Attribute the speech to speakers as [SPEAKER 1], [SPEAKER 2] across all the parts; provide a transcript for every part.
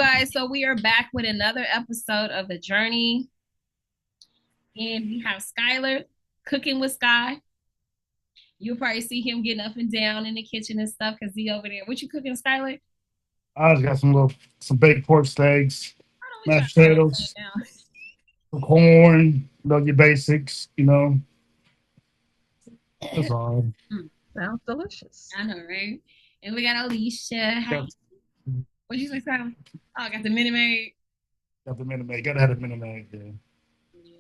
[SPEAKER 1] guys. So we are back with another episode of The Journey. And we have Skylar cooking with Sky. You'll probably see him getting up and down in the kitchen and stuff because he over there. What you cooking, Skylar?
[SPEAKER 2] I just got some baked pork steaks,
[SPEAKER 1] Hold on, we try
[SPEAKER 2] mashed
[SPEAKER 1] to calm
[SPEAKER 2] potatoes, some corn, your basics, That's all.
[SPEAKER 1] down.
[SPEAKER 3] Sounds delicious.
[SPEAKER 1] I know, right? And we got Alicia. Hi.
[SPEAKER 2] Got,
[SPEAKER 1] What'd you say, Skylar? Oh, I got the Minute Maid.
[SPEAKER 2] got the Minute Maid. Gotta have a Minute Maid. Yeah.
[SPEAKER 1] Yeah.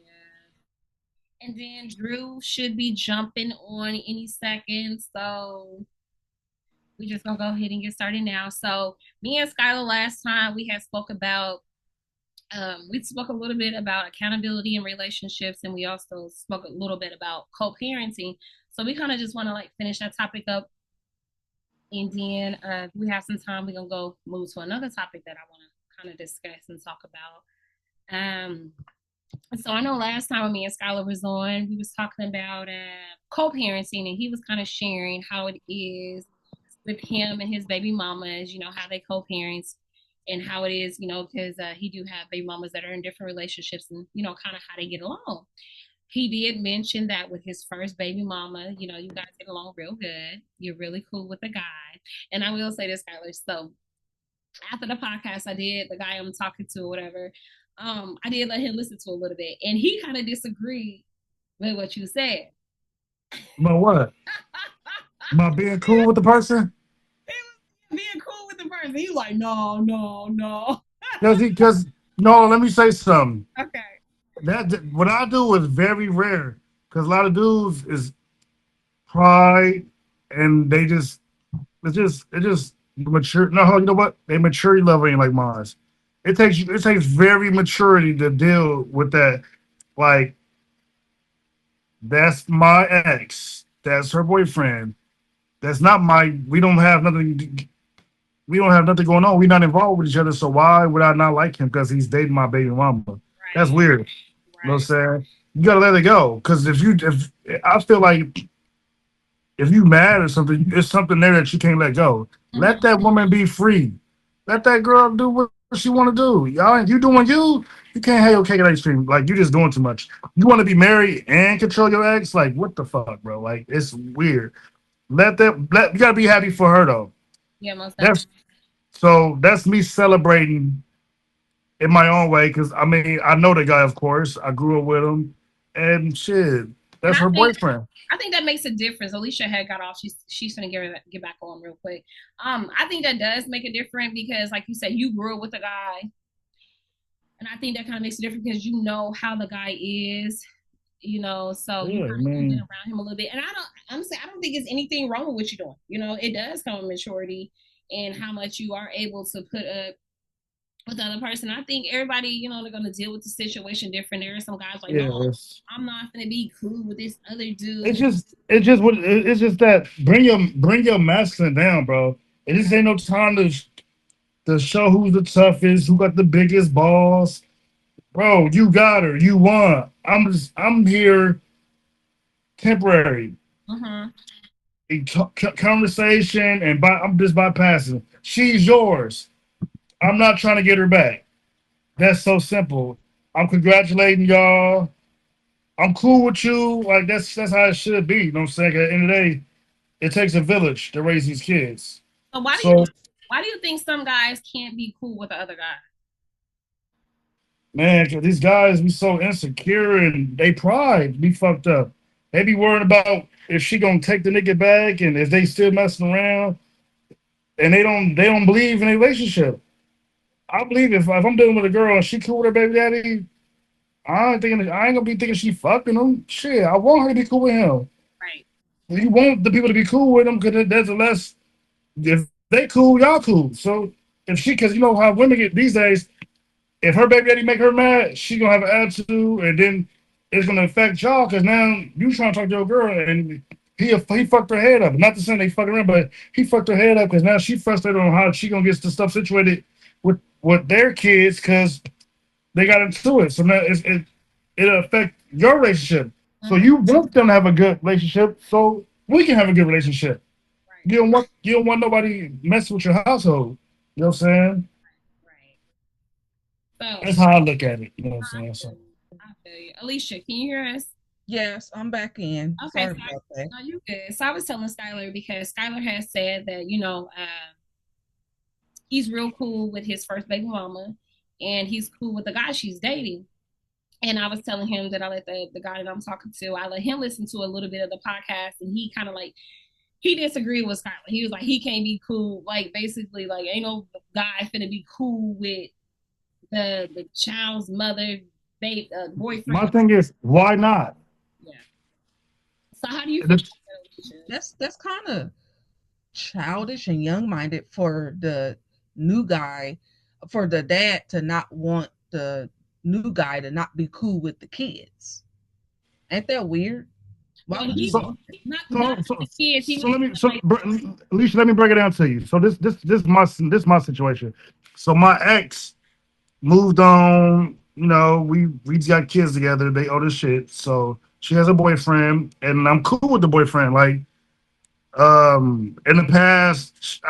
[SPEAKER 1] And then Drew should be jumping on any second. So we just gonna go ahead and get started now. So me and Skylar last time we had spoke about we spoke a little bit about accountability in relationships, and we also spoke a little bit about co-parenting. So we kind of just want to like finish that topic up, and then if we have some time, we're gonna go move to another topic that I want to kind of discuss and talk about. Um, so I know last time when me and Skylar was on, we was talking about co-parenting, and he was kind of sharing how it is with him and his baby mamas, how they co-parent and how it is, because he do have baby mamas that are in different relationships and, kind of how they get along. He did mention that with his first baby mama, you guys get along real good. You're really cool with the guy. And I will say this, Skylar. So after the podcast I did, the guy I'm talking to or whatever, I did let him listen to a little bit. And he kind of disagreed with what you said.
[SPEAKER 2] But what? Am I being cool with the person?
[SPEAKER 1] He was being cool with the person. He was like, no, no, no.
[SPEAKER 2] Because no, let me say something.
[SPEAKER 1] Okay.
[SPEAKER 2] That what I do is very rare. Because a lot of dudes is pride, and it just mature. No, you know what? They maturity level ain't like mine. It takes very maturity to deal with that. Like, that's my ex. That's her boyfriend. That's not my. We don't have nothing. We don't have nothing going on. We're not involved with each other. So why would I not like him? Because he's dating my baby mama. That's
[SPEAKER 1] Right.
[SPEAKER 2] weird. You know what I'm
[SPEAKER 1] Right.
[SPEAKER 2] saying? You gotta let it go. Because if I feel like if you mad or something, it's something there that you can't let go. Let
[SPEAKER 1] Mm-hmm.
[SPEAKER 2] that woman be free. Let that girl do what she want to do. Y'all, you doing you. You can't have your cake and ice cream. Like, you just doing too much. You want to be married and control your ex? Like, what the fuck, bro? Like, it's weird. You gotta be happy for her though.
[SPEAKER 1] Yeah, most definitely.
[SPEAKER 2] That's that's me celebrating in my own way. Cause I mean, I know the guy, of course. I grew up with him, and shit,
[SPEAKER 1] And
[SPEAKER 2] that's her boyfriend.
[SPEAKER 1] I think that makes a difference. Alicia had got off. She's gonna get back on real quick. I think that does make a difference because, like you said, you grew up with a guy, and I think that kind of makes a difference because you know how the guy is. So you
[SPEAKER 2] Yeah,
[SPEAKER 1] kind of been
[SPEAKER 2] man.
[SPEAKER 1] around him a little bit. And honestly, I don't think there's anything wrong with what you're doing. It does come with maturity and how much you are able to put up with the other person. I think everybody, they're gonna deal with the situation different. There are some guys like, no,
[SPEAKER 2] Yeah,
[SPEAKER 1] I'm not gonna be cool with this other
[SPEAKER 2] it's
[SPEAKER 1] dude.
[SPEAKER 2] just it's just that bring your masculine down, bro. It just ain't no time to show who's the toughest, who got the biggest balls, bro. You got her, you won. I'm here temporary.
[SPEAKER 1] Mm-hmm.
[SPEAKER 2] Conversation I'm just bypassing. She's yours. I'm not trying to get her back. That's so simple. I'm congratulating y'all. I'm cool with you. Like, that's how it should be. You know what I'm saying? At the end of the day, it takes a village to raise these kids.
[SPEAKER 1] So
[SPEAKER 2] So,
[SPEAKER 1] why do you think some guys can't be cool with the other guy?
[SPEAKER 2] man, 'cause these guys be so insecure and they pride be fucked up. They be worried about if she gonna take the nigga back and if they still messing around, and they don't believe in a relationship. I believe if I'm dealing with a girl and she cool with her baby daddy, I ain't gonna be thinking she fucking him. Shit, I want her to be cool with him.
[SPEAKER 1] Right.
[SPEAKER 2] You want the people to be cool with him because there's a less. If they cool, y'all cool. So because you know how women get these days, if her baby daddy make her mad, she gonna have an attitude, and then it's gonna affect y'all because now you trying to talk to your girl, and he fucked her head up. Not to say they fucking around, but he fucked her head up because now she frustrated on how she gonna get the stuff situated with their kids because they got into it. So now it'll affect your relationship. So
[SPEAKER 1] Mm-hmm.
[SPEAKER 2] you want them to have a good relationship, so we can have a good relationship.
[SPEAKER 1] Right.
[SPEAKER 2] You don't want nobody messing with your household. You know what I'm saying?
[SPEAKER 1] Right. So
[SPEAKER 2] That's how I look at it. You know what I'm
[SPEAKER 1] I
[SPEAKER 2] saying?
[SPEAKER 1] feel
[SPEAKER 2] So
[SPEAKER 1] you. I feel you. Alicia, can you hear us?
[SPEAKER 3] Yes, I'm back in.
[SPEAKER 1] Okay,
[SPEAKER 3] Sorry
[SPEAKER 1] so
[SPEAKER 3] about that.
[SPEAKER 1] no, you good. So I was telling Skylar because Skylar has said that, he's real cool with his first baby mama and he's cool with the guy she's dating. And I was telling him that I let the guy that I'm talking to, I let him listen to a little bit of the podcast, and he kind of like he disagreed with Skylar. He was like, he can't be cool, like basically like ain't no guy finna be cool with the child's mother, babe,
[SPEAKER 2] my
[SPEAKER 1] boyfriend.
[SPEAKER 2] thing is, why not?
[SPEAKER 1] Yeah. So how do you feel
[SPEAKER 2] That's-
[SPEAKER 1] about that, Alicia?
[SPEAKER 3] That's kind of childish and young-minded for the new guy, for the dad to not want the new guy to not be cool with the kids. Ain't that weird? Why
[SPEAKER 1] Well,
[SPEAKER 3] would you
[SPEAKER 1] he
[SPEAKER 3] do
[SPEAKER 2] So,
[SPEAKER 3] that?
[SPEAKER 1] not the kids. He
[SPEAKER 2] so
[SPEAKER 1] was
[SPEAKER 2] let me,
[SPEAKER 1] like,
[SPEAKER 2] Alicia, let me break it down to you. So this my situation. So my ex moved on. You know, we got kids together. They owe the shit. So she has a boyfriend, and I'm cool with the boyfriend. Like, in the past,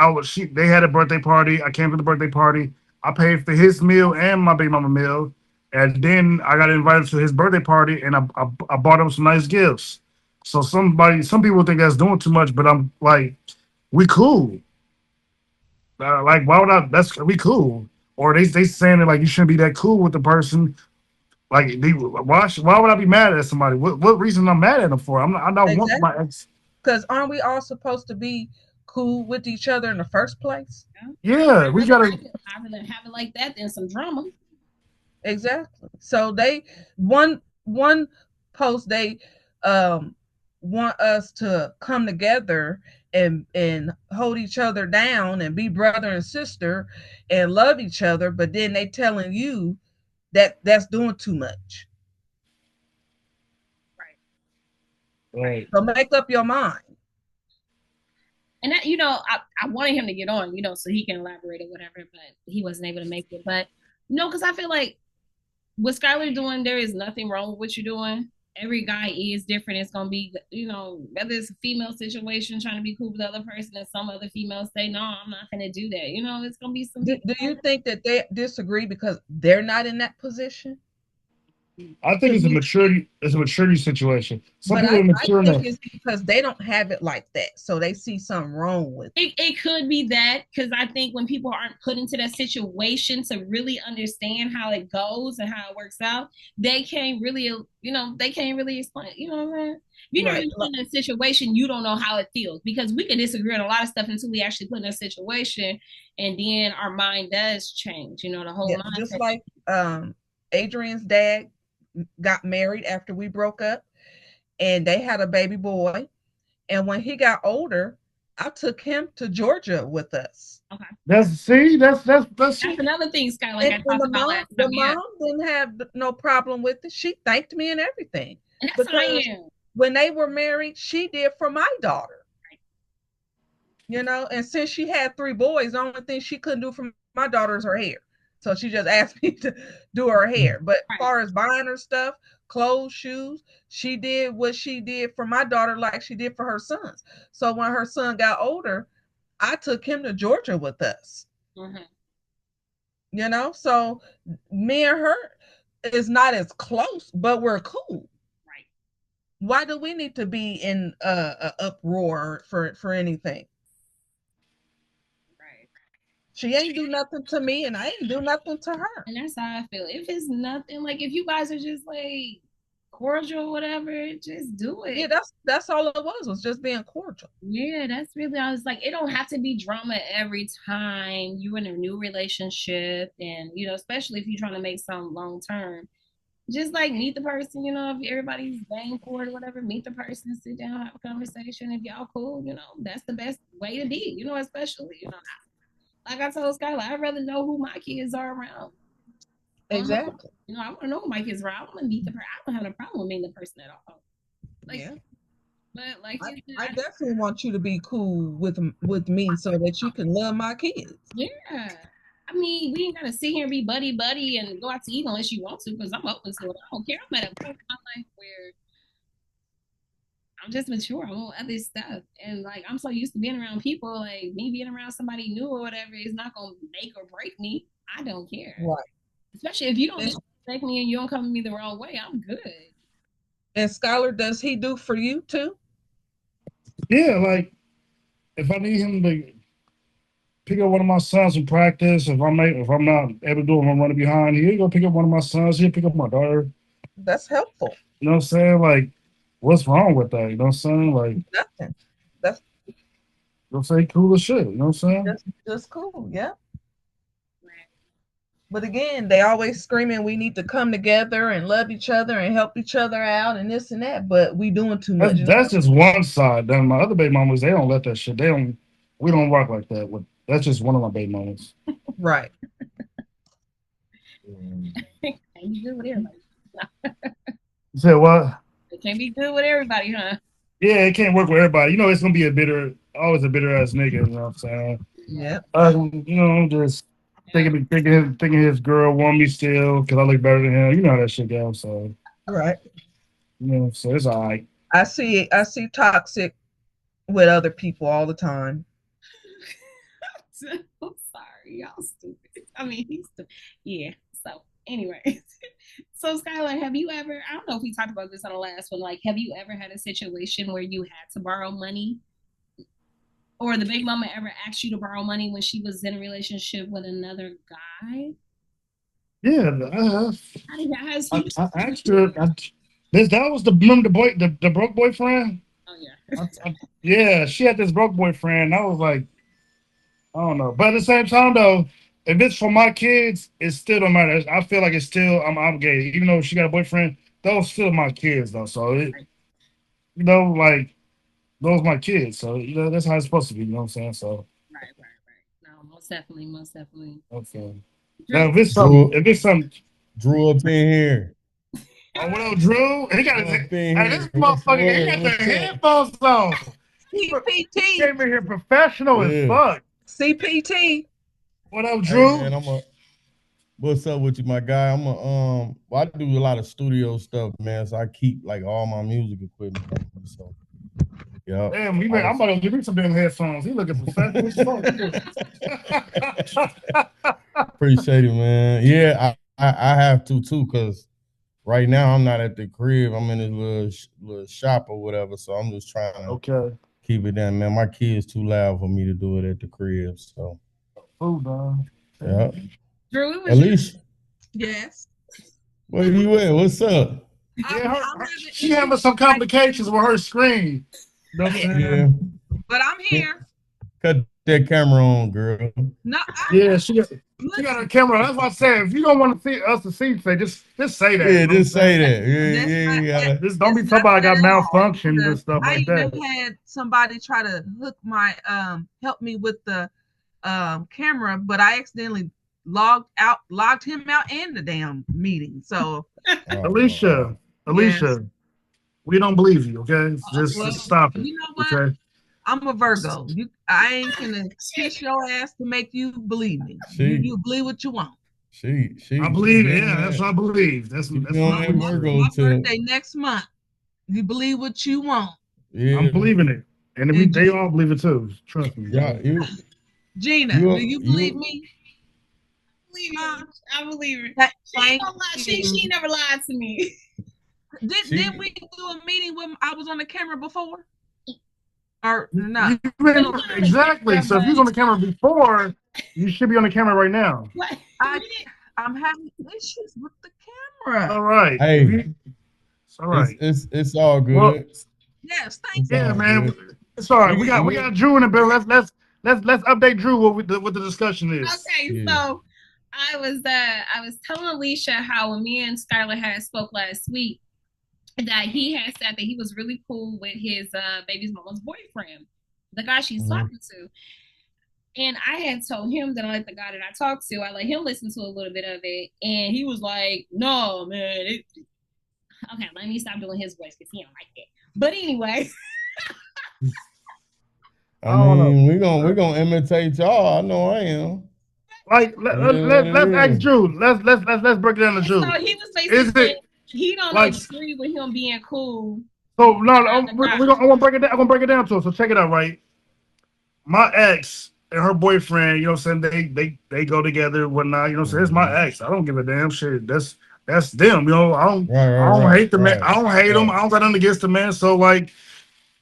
[SPEAKER 2] they had a birthday party. I came to the birthday party. I paid for his meal and my baby mama meal, and then I got invited to his birthday party, and I bought him some nice gifts. So some people think that's doing too much, but I'm like, we cool. Like, why would I? That's we cool. Or they saying that like you shouldn't be that cool with the person. Like, why would I be mad at somebody? What reason I'm mad at them for? I don't want
[SPEAKER 3] Exactly.
[SPEAKER 2] my ex.
[SPEAKER 3] Because aren't we all supposed to be cool with each other in the first place?
[SPEAKER 1] yeah,
[SPEAKER 2] Yeah,
[SPEAKER 1] I
[SPEAKER 2] we
[SPEAKER 1] rather
[SPEAKER 2] gotta.
[SPEAKER 1] like it. I rather have it like that than some drama.
[SPEAKER 3] Exactly. So they one post they um want us to come together and hold each other down and be brother and sister and love each other, but then they telling you that that's doing too much.
[SPEAKER 1] Right. Right.
[SPEAKER 2] Right.
[SPEAKER 3] So make up your mind.
[SPEAKER 1] And that, I wanted him to get on, so he can elaborate or whatever, but he wasn't able to make it. But no, because I feel like what Skylar doing, there is nothing wrong with what you're doing. Every guy is different. It's gonna be, whether it's a female situation trying to be cool with the other person, and some other females say, "No, I'm not gonna do that." It's gonna be some people.
[SPEAKER 3] Do you think that they disagree because they're not in that position?
[SPEAKER 2] I think
[SPEAKER 3] Because
[SPEAKER 2] it's a
[SPEAKER 3] you
[SPEAKER 2] maturity. It's a maturity situation. Some
[SPEAKER 3] But
[SPEAKER 2] people are
[SPEAKER 3] I
[SPEAKER 2] mature
[SPEAKER 3] think
[SPEAKER 2] enough.
[SPEAKER 3] it's because they don't have it like that. So they see something wrong with it.
[SPEAKER 1] It could be that because I think when people aren't put into that situation to really understand how it goes and how it works out, they can't really explain. You know what I'm saying? If you're not
[SPEAKER 3] Right.
[SPEAKER 1] really put in a situation, you don't know how it feels because we can disagree on a lot of stuff until we actually put in a situation, and then our mind does change. The whole
[SPEAKER 3] Yeah. Just
[SPEAKER 1] mindset.
[SPEAKER 3] like Adrian's dad got married after we broke up and they had a baby boy. And when he got older, I took him to Georgia with us.
[SPEAKER 1] Okay,
[SPEAKER 2] That's
[SPEAKER 1] that's another thing, Scott. Like
[SPEAKER 3] And,
[SPEAKER 1] I
[SPEAKER 3] and
[SPEAKER 1] talked about last
[SPEAKER 3] the
[SPEAKER 1] time. Yeah,
[SPEAKER 3] mom didn't have no problem with it. She thanked me and everything
[SPEAKER 1] and that's how I
[SPEAKER 3] because
[SPEAKER 1] am.
[SPEAKER 3] when they were married, she did for my daughter. And since she had three boys, the only thing she couldn't do for my daughter is her hair. So she just asked me to do her hair. But as
[SPEAKER 1] Right.
[SPEAKER 3] far as buying her stuff, clothes, shoes, she did what she did for my daughter like she did for her sons. So when her son got older, I took him to Georgia with us.
[SPEAKER 1] Mm-hmm.
[SPEAKER 3] So me and her is not as close, but we're cool.
[SPEAKER 1] Right.
[SPEAKER 3] Why do we need to be in a uproar for anything?
[SPEAKER 1] Right.
[SPEAKER 3] She ain't do nothing to me, and I ain't do nothing to her.
[SPEAKER 1] And that's how I feel. If it's nothing, like if you guys are just like cordial or whatever, just do
[SPEAKER 3] Yeah,
[SPEAKER 1] it.
[SPEAKER 3] that's all it was just being cordial.
[SPEAKER 1] Yeah, that's really, I was like, it don't have to be drama every time you in a new relationship. And, especially if you're trying to make something long term, just like meet the person, if everybody's game for it or whatever, meet the person, sit down, have a conversation. If y'all cool, that's the best way to be, especially, like I told Skylar, I'd rather know who my kids are around. I don't know.
[SPEAKER 3] Exactly.
[SPEAKER 1] I want to know who my kids are. I want to meet the person. I don't have a problem with meeting the person at all. Like,
[SPEAKER 3] Yeah.
[SPEAKER 1] but like
[SPEAKER 3] I,
[SPEAKER 1] you
[SPEAKER 3] I
[SPEAKER 1] said,
[SPEAKER 3] definitely want you to be cool with me so that you can love my kids.
[SPEAKER 1] yeah. I mean, we ain't gotta sit here and be buddy buddy and go out to eat unless you want to, because I'm open to it. I don't care. I'm at a point in my life where I'm just mature. I want other stuff, and like I'm so used to being around people. Like me being around somebody new or whatever is not gonna make or break me. I don't care.
[SPEAKER 3] Right.
[SPEAKER 1] Especially if you don't disrespect me and you don't come to me the wrong way, I'm good.
[SPEAKER 3] And Skylar, does he do for you too?
[SPEAKER 2] Yeah, like if I need him to pick up one of my sons in practice, if I'm not able to do it, if I'm running behind, he'll go pick up one of my sons. He'll pick up my daughter.
[SPEAKER 3] That's helpful.
[SPEAKER 2] You know what I'm saying? Like, what's wrong with that? You know what I'm saying? Like,
[SPEAKER 3] Nothing. That's
[SPEAKER 2] you'll say cool as shit. You know what I'm saying?
[SPEAKER 3] just cool. Yeah. But again, they always screaming we need to come together and love each other and help each other out and this and that, but we doing too much.
[SPEAKER 2] That's just one side. Then my other baby mamas, they don't let that shit. We don't rock like that. That's just one of my baby mamas.
[SPEAKER 3] Right.
[SPEAKER 1] Can't be good with everybody.
[SPEAKER 2] You said what?
[SPEAKER 1] It can't be good with everybody, huh?
[SPEAKER 2] Yeah, it can't work with everybody. You know, it's gonna be always a bitter ass nigga. You know what I'm saying?
[SPEAKER 3] Yeah.
[SPEAKER 2] You know, just thinking his girl want me still because I look better than him. You know how that shit goes. So
[SPEAKER 3] Right.
[SPEAKER 2] you know, so it's all right.
[SPEAKER 3] I see toxic with other people all the time.
[SPEAKER 1] I'm sorry, y'all stupid. I mean, he's stupid. Yeah. So, anyway, so Skylar, have you ever? I don't know if we talked about this on the last one. Like, have you ever had a situation where you had to borrow money, or the big mama ever asked you to borrow money when she was in a relationship with another guy?
[SPEAKER 2] Yeah, I have.
[SPEAKER 1] How did that? Has
[SPEAKER 2] I asked her. That was remember the broke boyfriend.
[SPEAKER 1] Oh yeah.
[SPEAKER 2] Yeah, she had this broke boyfriend. I was like, I don't know, but at the same time though, if it's for my kids, it still don't matter. I feel like it's still I'm obligated, even though she got a boyfriend. Those still my kids though, so you know, like those my kids. So you know that's how it's supposed to be. You know what I'm saying? So
[SPEAKER 1] right. No, most definitely.
[SPEAKER 2] okay. Now if it's something,
[SPEAKER 4] Drew up in here.
[SPEAKER 2] Oh, what up, Drew? He got this motherfucker. He got the headphones on.
[SPEAKER 3] CPT
[SPEAKER 2] came in here professional as fuck.
[SPEAKER 3] CPT.
[SPEAKER 2] What up, Drew?
[SPEAKER 4] Hey, man, what's up with you, my guy? Well, I do a lot of studio stuff, man. So I keep like all my music equipment. So yeah.
[SPEAKER 2] Damn, I'm about to give me some damn headphones. He looking professional as fuck.
[SPEAKER 4] Appreciate it, man. Yeah, I have to too, cause right now I'm not at the crib. I'm in this little shop or whatever. So I'm just trying to keep it down, man. My kids too loud for me to do it at the crib. So yeah.
[SPEAKER 1] Drew,
[SPEAKER 4] Alicia.
[SPEAKER 3] Yes.
[SPEAKER 4] Where you at? What's up?
[SPEAKER 2] Yeah, she having some complications with her screen.
[SPEAKER 4] Yeah.
[SPEAKER 3] But I'm here.
[SPEAKER 4] Cut that camera on, girl.
[SPEAKER 3] No.
[SPEAKER 2] She got her camera. That's what I said. If you don't want to see us to see, just say that.
[SPEAKER 4] Yeah, just say that. Yeah.
[SPEAKER 2] Just don't be talking about I got malfunctions and stuff like that.
[SPEAKER 3] I even had somebody try to hook my help me with the camera, but I accidentally logged him out in the damn meeting. So
[SPEAKER 2] Alicia, yes. We don't believe you, okay? Just stop it.
[SPEAKER 3] You know what?
[SPEAKER 2] Okay?
[SPEAKER 3] I'm a Virgo. I ain't gonna kiss your ass to make you believe me. You believe what you want.
[SPEAKER 2] I believe, that's what I believe. That's my
[SPEAKER 3] birthday next month. You believe what you want.
[SPEAKER 2] Yeah. I'm believing it. And they all believe it too. Trust me.
[SPEAKER 4] Yeah,
[SPEAKER 3] Gina, do you believe me?
[SPEAKER 1] I believe her. She never lied to me.
[SPEAKER 3] Didn't we do a meeting when I was on the camera before? Or not?
[SPEAKER 2] Exactly. So if you was on the camera before, you should be on the camera right now.
[SPEAKER 1] What?
[SPEAKER 3] I'm having issues with the camera.
[SPEAKER 2] All right.
[SPEAKER 4] Hey,
[SPEAKER 2] it's all right.
[SPEAKER 4] It's all good.
[SPEAKER 3] Well, yes, thank you.
[SPEAKER 2] Yeah, man. Good. It's all right. We got Drew in the bill. Let's update Drew what the discussion is.
[SPEAKER 1] Okay, so I was telling Alicia how when me and Skylar had spoke last week, that he had said that he was really cool with his baby's mama's boyfriend, the guy she's talking to. And I had told him that I like the guy that I talked to. I let him listen to a little bit of it. And he was like, no, man. Okay, let me stop doing his voice because he don't like it. But anyway.
[SPEAKER 4] I mean, we're gonna imitate y'all. I know I am.
[SPEAKER 2] Like let's ask Drew. Let's break it down to Drew.
[SPEAKER 1] So he was basically he don't agree with him being cool.
[SPEAKER 2] So no, I want to break it down. I'm gonna break it down to him. So check it out, right? My ex, and her boyfriend, you know what I'm saying, they go together and whatnot, you know what I'm saying? It's my ex. I don't give a damn shit. That's them, you know. I don't hate the man. I don't hate him. I don't got nothing against the man. So like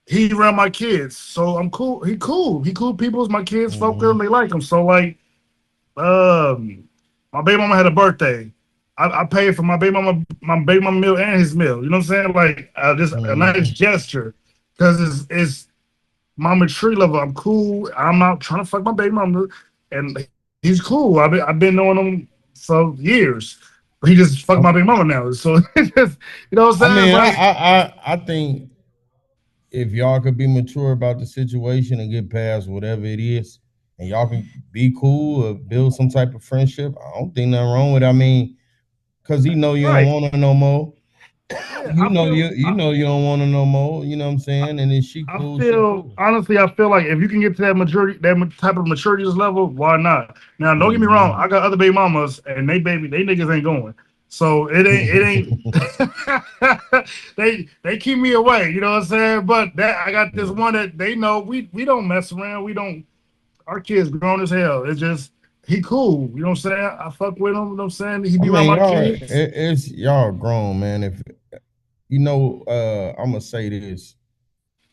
[SPEAKER 2] he around my kids. So I'm cool. He cool. He cool people. My kids fuck with him, they like him. So like my baby mama had a birthday. I paid for my baby mama meal and his meal. You know what I'm saying? Like just a nice gesture. Because it's my maturity level. I'm cool. I'm not trying to fuck my baby mama, and he's cool. I've been knowing him for years, but he just fucked my baby mama now. So it's just, you know what I'm saying?
[SPEAKER 4] I think if y'all could be mature about the situation and get past whatever it is, and y'all can be cool or build some type of friendship, I don't think nothing wrong with it. I mean, because he know you don't want to no more. You know you don't want to no more. You know what I'm saying? And then she cool.
[SPEAKER 2] Honestly, I feel like if you can get to that maturity, that type of maturity level, why not? Now, don't get me wrong. I got other baby mamas, and they niggas ain't going. So it ain't. They keep me away. You know what I'm saying? But that I got this one that they know we don't mess around. We don't. Our kids grown as hell. It's just he cool. You know what I'm saying? I fuck with him. You know what I'm saying? He be around my kids.
[SPEAKER 4] It's y'all grown, man. If you know, I'm gonna say this,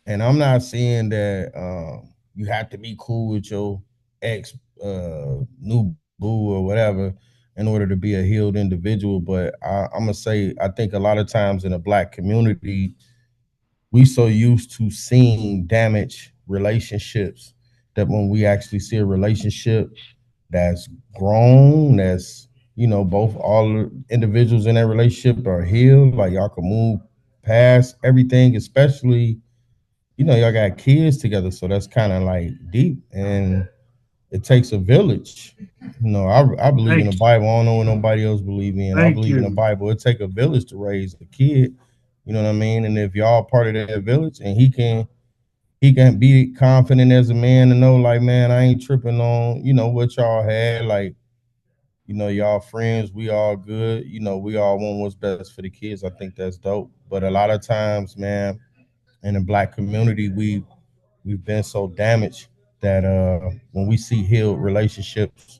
[SPEAKER 4] and I'm not saying that you have to be cool with your ex new boo or whatever in order to be a healed individual. But I'm gonna say I think a lot of times in the Black community, we so used to seeing damaged relationships that when we actually see a relationship that's grown, that's both all the individuals in that relationship are healed, like y'all can move past everything, especially y'all got kids together, so that's kind of like deep, and it takes a village. I believe in the Bible. I don't know what nobody else believe in. I believe in the Bible. It take a village to raise a kid. You know what I mean? And if y'all part of that village, and he can be confident as a man to know, like, man, I ain't tripping on what y'all had, like, y'all friends, we all good, we all want what's best for the kids. I think that's dope. But a lot of times, man, in the Black community, we've been so damaged that when we see healed relationships,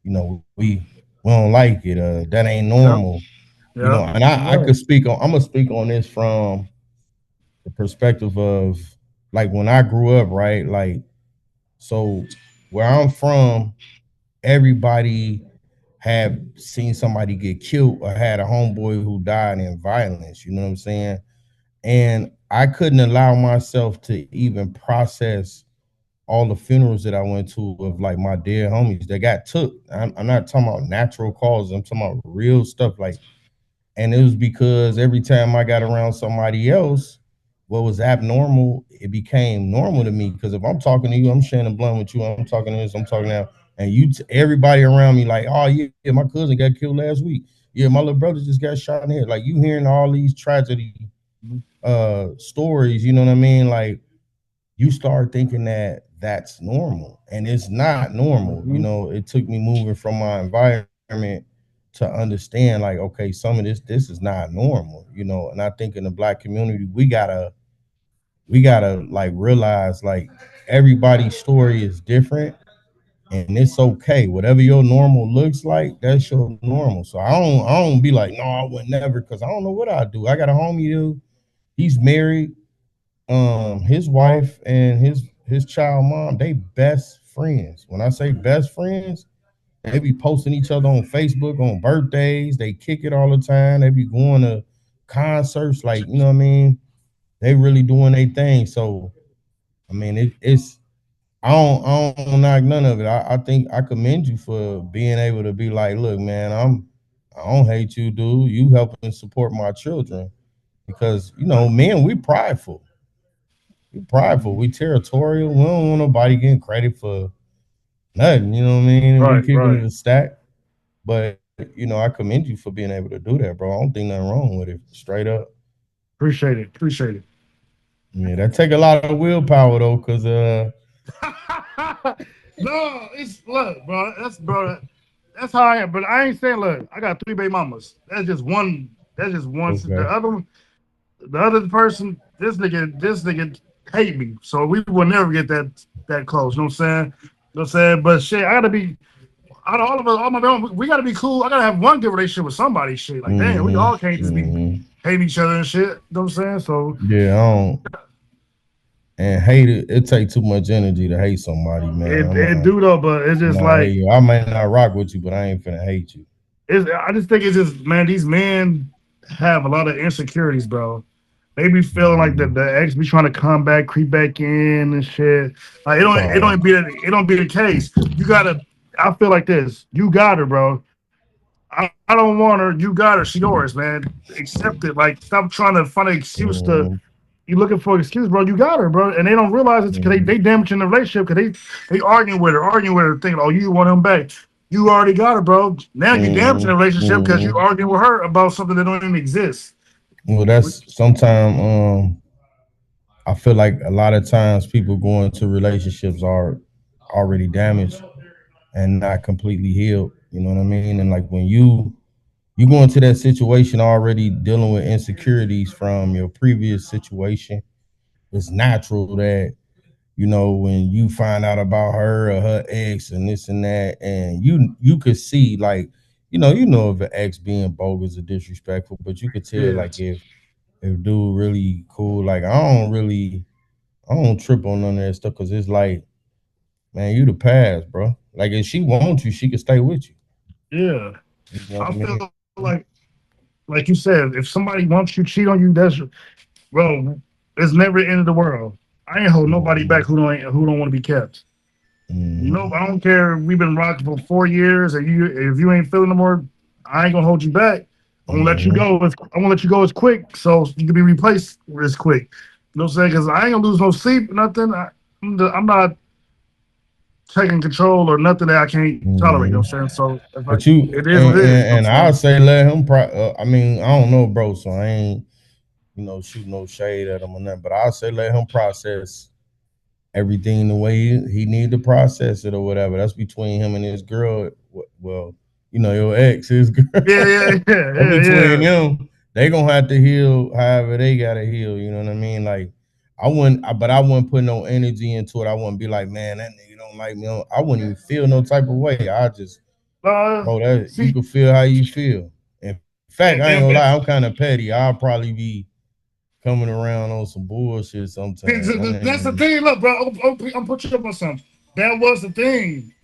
[SPEAKER 4] we don't like it. That ain't normal. And I could speak on I'm gonna speak on this from the perspective of, like, when I grew up, right? Like, so where I'm from, everybody have seen somebody get killed or had a homeboy who died in violence, you know what I'm saying? And I couldn't allow myself to even process all the funerals that I went to of, like, my dead homies that got took. I'm not talking about natural causes, I'm talking about real stuff. Like, and it was because every time I got around somebody else, what was abnormal, it became normal to me. Because if I'm talking to you, I'm sharing a blunt with you, I'm talking to this, I'm talking now, and everybody around me, like, oh yeah, my cousin got killed last week. Yeah, my little brother just got shot in the head. Like, you hearing all these tragedy stories, you know what I mean? Like, you start thinking that that's normal, and it's not normal. It took me moving from my environment to understand, like, okay, some of this is not normal, and I think in the Black community, we gotta like realize, like, everybody's story is different, and it's okay. Whatever your normal looks like, that's your normal. So I don't be like, no, I would never, because I don't know what I do. I got a homie dude, he's married, his wife and his child mom, they best friends. When I say best friends, they be posting each other on Facebook on birthdays. They kick it all the time. They be going to concerts, like, you know what I mean? They really doing their thing. So, I mean, it's I don't knock none of it. I think I commend you for being able to be like, look, man, I don't hate you, dude. You helping support my children, because men, we prideful. We prideful. We territorial. We don't want nobody getting credit for nothing. You know what I mean? We keeping it a stack. But I commend you for being able to do that, bro. I don't think nothing wrong with it. Straight up.
[SPEAKER 2] Appreciate it.
[SPEAKER 4] Yeah, that take a lot of willpower though, cause
[SPEAKER 2] no, it's look, bro. That's how I am. But I ain't saying, look, I got 3 baby mamas. That's just one. Okay. The other person, this nigga hate me. So we will never get that close. You know what I'm saying? what I'm saying? But shit, I gotta be out of all of us, all my own, we gotta be cool. I gotta have one good relationship with somebody. Shit, like damn, we all can't just be hating each other and shit. You know what I'm saying? So
[SPEAKER 4] yeah, I don't. And hate it takes too much energy to hate somebody, man.
[SPEAKER 2] It do though, but it's just like
[SPEAKER 4] I may not rock with you, but I ain't finna hate you.
[SPEAKER 2] I just think it's just, man, these men have a lot of insecurities, bro. They be feeling like the ex be trying to come back, creep back in and shit. Like it don't be the case. You gotta. I feel like this. You got her, bro. I don't want her. You got her. She yours, man. Accept it. Like stop trying to find an excuse to. You looking for an excuse, bro? You got her, bro, and they don't realize it's because they damaging the relationship because they arguing with her, thinking, oh, you want him back. You already got her, bro. Now you're damaging the relationship because you arguing with her about something that don't even exist.
[SPEAKER 4] Well, that's sometimes. I feel like a lot of times people go into relationships are already damaged and not completely healed. You know what I mean? And like when you go into that situation already dealing with insecurities from your previous situation, it's natural that when you find out about her or her ex and this and that, and you could see like if an ex being bogus or disrespectful, but you could tell like if dude really cool, like I don't trip on none of that stuff because it's like, man, you the past, bro. Like if she wants you, she can stay with you.
[SPEAKER 2] Yeah, I feel like you said, if somebody wants you, cheat on you, it's never the end of the world. I ain't hold nobody back who don't want to be kept. I don't care. We've been rocking for 4 years, and if you ain't feeling no more, I ain't gonna hold you back. I'm gonna let you go. I'm gonna let you go as quick so you can be replaced as quick. You know what I'm saying? Because I ain't gonna lose no sleep, nothing. I'm not taking control or nothing that I can't tolerate. You know what I'm saying? So,
[SPEAKER 4] it is what it is. And I'll say let him. I mean, I don't know, bro. So I ain't shoot no shade at him or nothing. But I'll say let him process everything the way he need to process it or whatever. That's between him and his girl. Well, your ex, his girl.
[SPEAKER 2] Yeah.
[SPEAKER 4] Between them, they gonna have to heal however they gotta heal. You know what I mean? Like I wouldn't put no energy into it. I wouldn't be like, man, that nigga don't like me. I wouldn't even feel no type of way. I just, you can feel how you feel. In fact, I ain't gonna lie, I'm kind of petty. I'll probably be coming around on some bullshit sometimes.
[SPEAKER 2] That's the thing. Look, bro, I'm putting you up on something. That was the thing.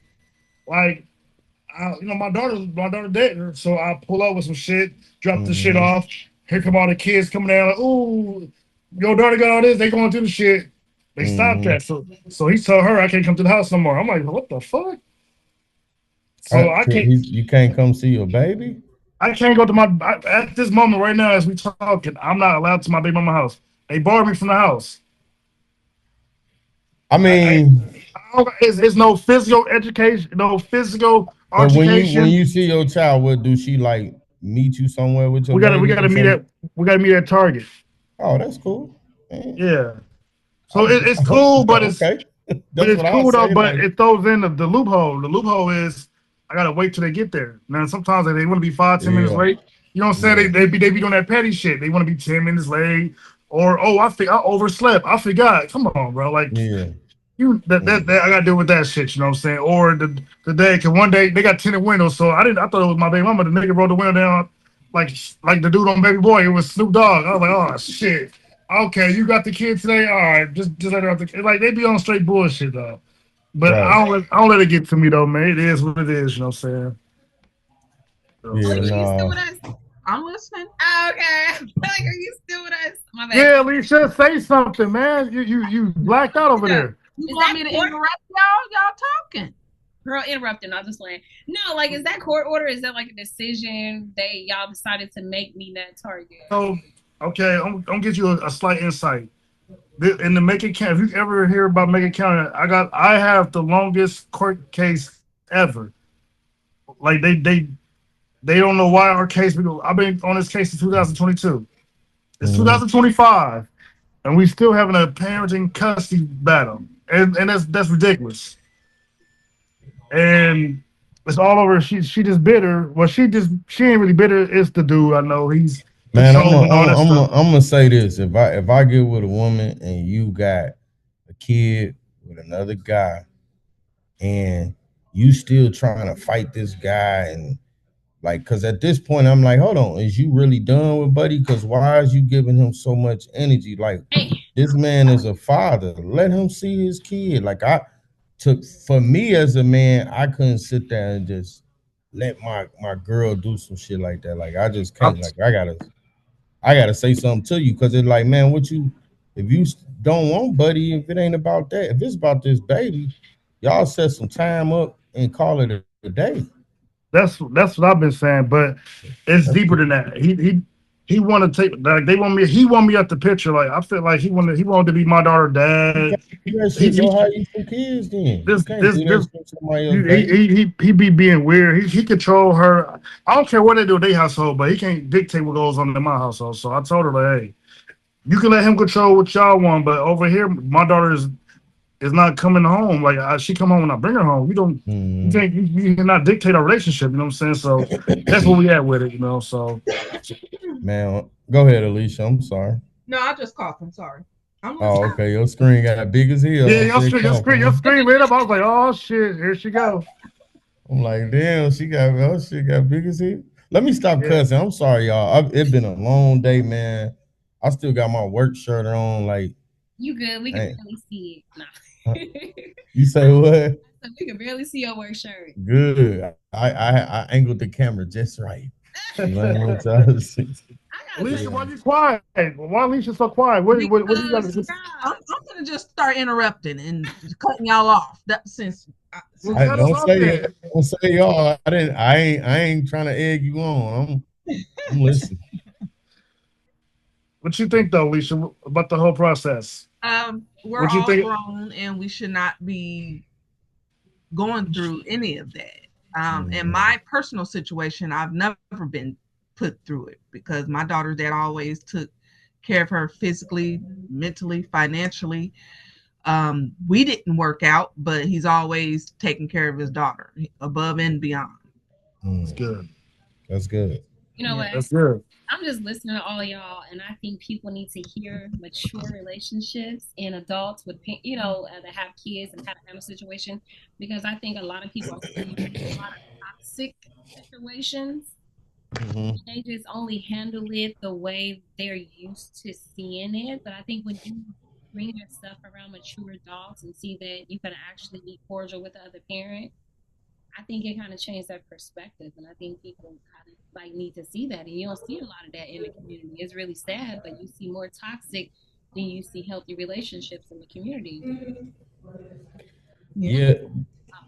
[SPEAKER 2] Like, my daughter dating her, so I pull up with some shit, drop the shit off. Here come all the kids coming down. Like, ooh, your daughter got all this. They going through the shit. They stopped that. So he told her I can't come to the house no more. I'm like, what the fuck? So I can't.
[SPEAKER 4] You can't come see your baby.
[SPEAKER 2] I can't go to at this moment right now as we talking. I'm not allowed to my baby mama house. They barred me from the house.
[SPEAKER 4] I mean,
[SPEAKER 2] it's no physical education, no physical altercation.
[SPEAKER 4] When you see your child, what do she like? Meet you somewhere with your?
[SPEAKER 2] We gotta meet at Target.
[SPEAKER 4] Oh, that's cool.
[SPEAKER 2] Man. Yeah. So it's cool, but it's okay. But it's cool though. But it throws in the loophole. The loophole is I gotta wait till they get there. Now sometimes they want to be 5-10 minutes late. You know what I'm saying? They be doing that petty shit. They want to be 10 minutes late, or I think I overslept. I forgot. Come on, bro. Like that I gotta deal with that shit. You know what I'm saying? Or the day, cause one day they got tinted windows, so I thought it was my baby mama. The nigga rolled the window down like the dude on Baby Boy. It was Snoop Dogg. I was like, oh shit. Okay, you got the kid today. All right, just let her out the kid. Like they be on straight bullshit though. But I don't let it get to me though, man. It is what it is. You know what I'm saying?
[SPEAKER 1] Yeah, are you still with us?
[SPEAKER 3] I'm listening.
[SPEAKER 1] Oh, okay. Like, are you still with us? My bad.
[SPEAKER 2] Yeah, Alicia, say something, man. You blacked out over there.
[SPEAKER 3] You want me to interrupt y'all? Y'all talking.
[SPEAKER 1] Girl, interrupting. I'm just playing. No, like, is that court order? Is that like a decision y'all decided to make me that target?
[SPEAKER 2] So, okay, I'm gonna give you a slight insight. In the Macon County, if you ever hear about Macon County, I have the longest court case ever. Like they don't know why our case. I've been on this case in 2022. It's 2025, and we still having a parenting custody battle, and that's ridiculous. And it's all over. She just bitter. Well, she ain't really bitter. It's the dude. I know he's.
[SPEAKER 4] Man, I'm gonna say this: if I get with a woman and you got a kid with another guy, and you still trying to fight this guy, and like, because at this point I'm like, hold on, is you really done with Buddy? Because why is you giving him so much energy? Like, this man is a father. Let him see his kid. Like, for me as a man, I couldn't sit there and just let my girl do some shit like that. Like, I just can't. Like, I gotta say something to you, because it's like, man, if you don't want Buddy, if it ain't about that, if it's about this baby, y'all set some time up and call it a day.
[SPEAKER 2] That's what I've been saying, but it's deeper than that. He want to take, like, they want me. He want me at the picture. Like, I feel like he wanted to be my daughter dad.
[SPEAKER 4] So how you some kids then?
[SPEAKER 2] He be being weird. He control her. I don't care what they do in their household, but he can't dictate what goes on in my household. So I told her, like, hey, you can let him control what y'all want, but over here, my daughter is not coming home. Like, she come home when I bring her home. You can't, you cannot dictate our relationship. You know what I'm saying? So that's where we at with it. You know. So,
[SPEAKER 4] man, go ahead, Alicia. I'm sorry.
[SPEAKER 3] No, I just coughed. I'm sorry.
[SPEAKER 4] Oh, okay. Your screen got big as hell.
[SPEAKER 2] Yeah, your screen lit up. I was like, oh shit, here she go.
[SPEAKER 4] I'm like, damn, she got big as hell. Let me stop cussing. I'm sorry, y'all. It's been a long day, man. I still got my work shirt on. Like,
[SPEAKER 1] you good? We can barely see it. Nah.
[SPEAKER 4] You say what?
[SPEAKER 1] We can barely see your work shirt.
[SPEAKER 4] Good. I angled the camera just right.
[SPEAKER 2] Alicia, why you quiet? Why Alicia so quiet? What you got to do?
[SPEAKER 3] I'm gonna just start interrupting and cutting y'all off. That since
[SPEAKER 4] don't say y'all. I ain't trying to egg you on. I'm listening.
[SPEAKER 2] What you think though, Alicia, about the whole process?
[SPEAKER 3] We're all grown and we should not be going through any of that. In my personal situation, I've never been put through it because my daughter's dad always took care of her physically, mentally, financially. We didn't work out, but he's always taking care of his daughter above and beyond.
[SPEAKER 2] That's good.
[SPEAKER 4] That's good.
[SPEAKER 1] You know what?
[SPEAKER 2] That's good.
[SPEAKER 1] I'm just listening to all of y'all, and I think people need to hear mature relationships and adults with, that have kids and have a situation, because I think a lot of people are in a lot of toxic situations. Mm-hmm. They just only handle it the way they're used to seeing it. But I think when you bring your stuff around mature adults and see that you can actually be cordial with the other parent, I think it kind of changed that perspective, and I think people kind of need to see that, and you don't see a lot of that in the community. It's really sad, but you see more toxic than you see healthy relationships in the community.
[SPEAKER 4] Yeah,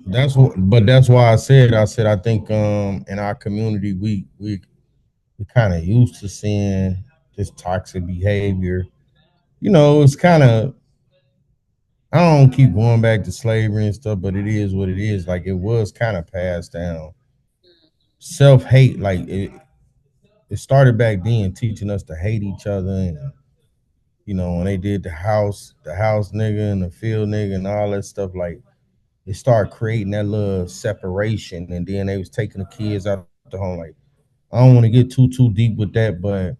[SPEAKER 4] that's why I said I think in our community we kind of used to seeing this toxic behavior. It's kind of, I don't keep going back to slavery and stuff, but it is what it is. Like, it was kind of passed down. Self-hate, like it started back then, teaching us to hate each other, and when they did the house nigga and the field nigga and all that stuff, like it started creating that little separation, and then they was taking the kids out the home. Like, I don't want to get too deep with that, but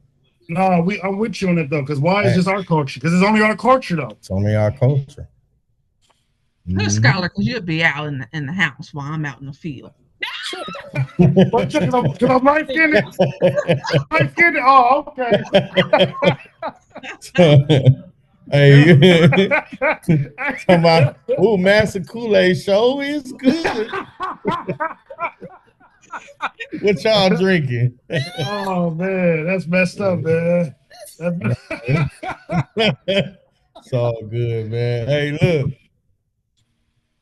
[SPEAKER 2] no, I'm with you on it though, because why is this our culture? Because it's only our culture though.
[SPEAKER 4] It's only our culture.
[SPEAKER 3] Skylar, because you'll be out in the house while I'm out in the field.
[SPEAKER 2] Because I'm light-skinned. Oh, okay.
[SPEAKER 4] Hey, talking about, Master Kool-Aid show is good. What y'all drinking?
[SPEAKER 2] Oh man, that's messed up, man.
[SPEAKER 4] It's all good, man. Hey, look.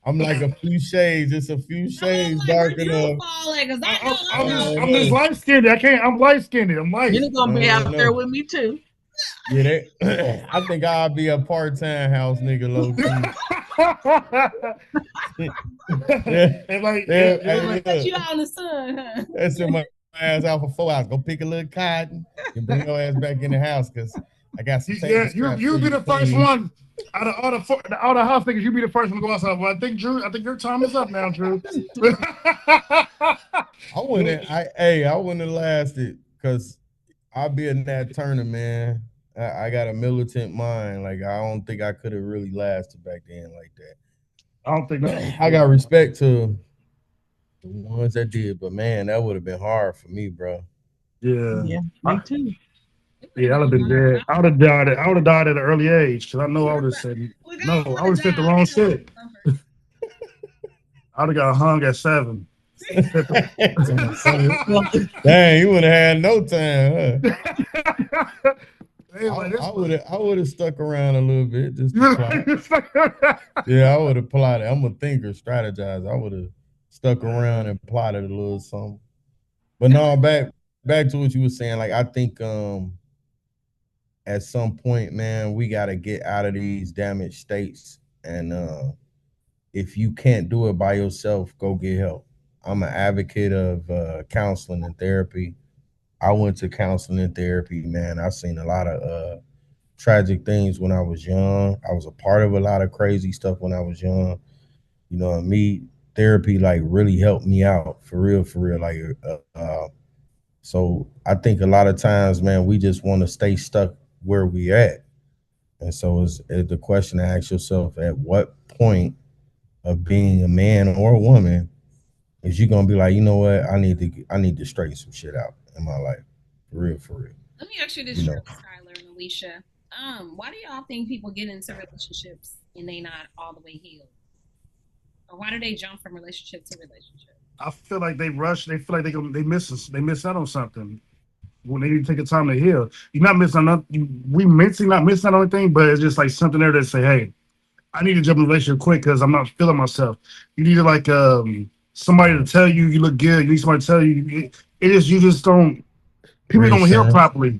[SPEAKER 4] I'm like a few shades, just a few shades dark enough.
[SPEAKER 2] I'm just light skinned. I'm light skinned. I'm light.
[SPEAKER 3] You're gonna be out there with me too.
[SPEAKER 4] Yeah, I think I'll be a part-time house nigga, low
[SPEAKER 1] key. Put you out in the sun, huh?
[SPEAKER 4] That's in my ass out for 4 hours. Go pick a little cotton and bring your ass back in the house, because I got some.
[SPEAKER 2] Yeah, you be the first one. Out of all the house niggas, you be the first one to go outside. Well, I think your time is up now, Drew.
[SPEAKER 4] I wouldn't have lasted, because I'll be in that Turner, man. I got a militant mind. Like, I don't think I could have really lasted back then like that.
[SPEAKER 2] I don't think that.
[SPEAKER 4] I got respect to the ones that did, but man, that would have been hard for me, bro.
[SPEAKER 3] Yeah, me too.
[SPEAKER 2] Yeah, I'd have been dead. I would have died. I would have died at an early age because I know I would have said no. I would have said the wrong shit. I would have got hung at 7.
[SPEAKER 4] Dang, you would have had no time, huh?
[SPEAKER 2] Hey,
[SPEAKER 4] I would have stuck around a little bit just to plot. Yeah, I would have plotted. I'm a thinker, strategize. I would have stuck around and plotted a little something. But no, back to what you were saying. Like I think at some point, man, we gotta get out of these damaged states. And if you can't do it by yourself, go get help. I'm an advocate of counseling and therapy. I went to counseling and therapy, man. I've seen a lot of tragic things when I was young. I was a part of a lot of crazy stuff when I was young. You know, and me therapy like really helped me out for real, for real. Like, so I think a lot of times, man, we just want to stay stuck where we at. And so it's the question to ask yourself: at what point of being a man or a woman is you gonna be like, you know what, I need to straighten some shit out in my life, for real, for real.
[SPEAKER 1] Let me ask you this, Skylar and Alicia. Why do y'all think people get into relationships and they not all the way healed? Or why do they jump from relationship to relationship?
[SPEAKER 2] I feel like they rush. They feel like they miss out on something when they need to take a time to heal. You're not missing on nothing. We mentally not missing out on anything, but it's just like something there that say, hey, I need to jump in a relationship quick because I'm not feeling myself. You need to like somebody to tell you you look good. You need somebody to tell you you just don't. People don't heal properly.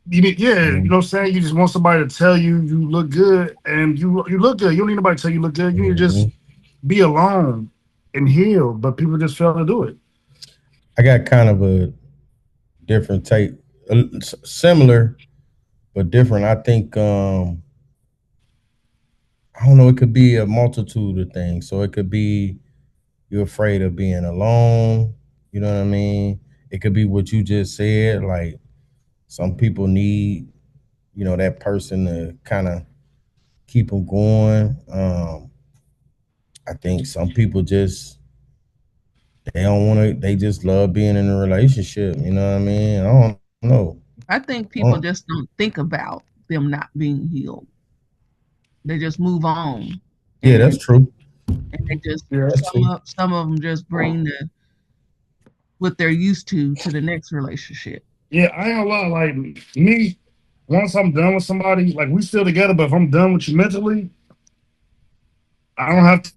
[SPEAKER 2] You need, you know what I'm saying? You just want somebody to tell you you look good, and you look good. You don't need nobody to tell you look good. You need to just be alone and heal, but people just fail to do it.
[SPEAKER 4] I got kind of a different take, similar but different. I think I don't know. It could be a multitude of things. So it could be you're afraid of being alone. You know what I mean? It could be what you just said. Like some people need, you know, that person to kind of keep them going. I think some people just they don't want to. They just love being in a relationship. You know what I mean? I don't know.
[SPEAKER 3] I think people just don't think about them not being healed. They just move on.
[SPEAKER 4] Yeah, that's true.
[SPEAKER 3] And they just some of them just bring what they're used to the next relationship.
[SPEAKER 2] Yeah, I ain't gonna lie. Like me, once I'm done with somebody, like we still together, but if I'm done with you mentally, I don't have to.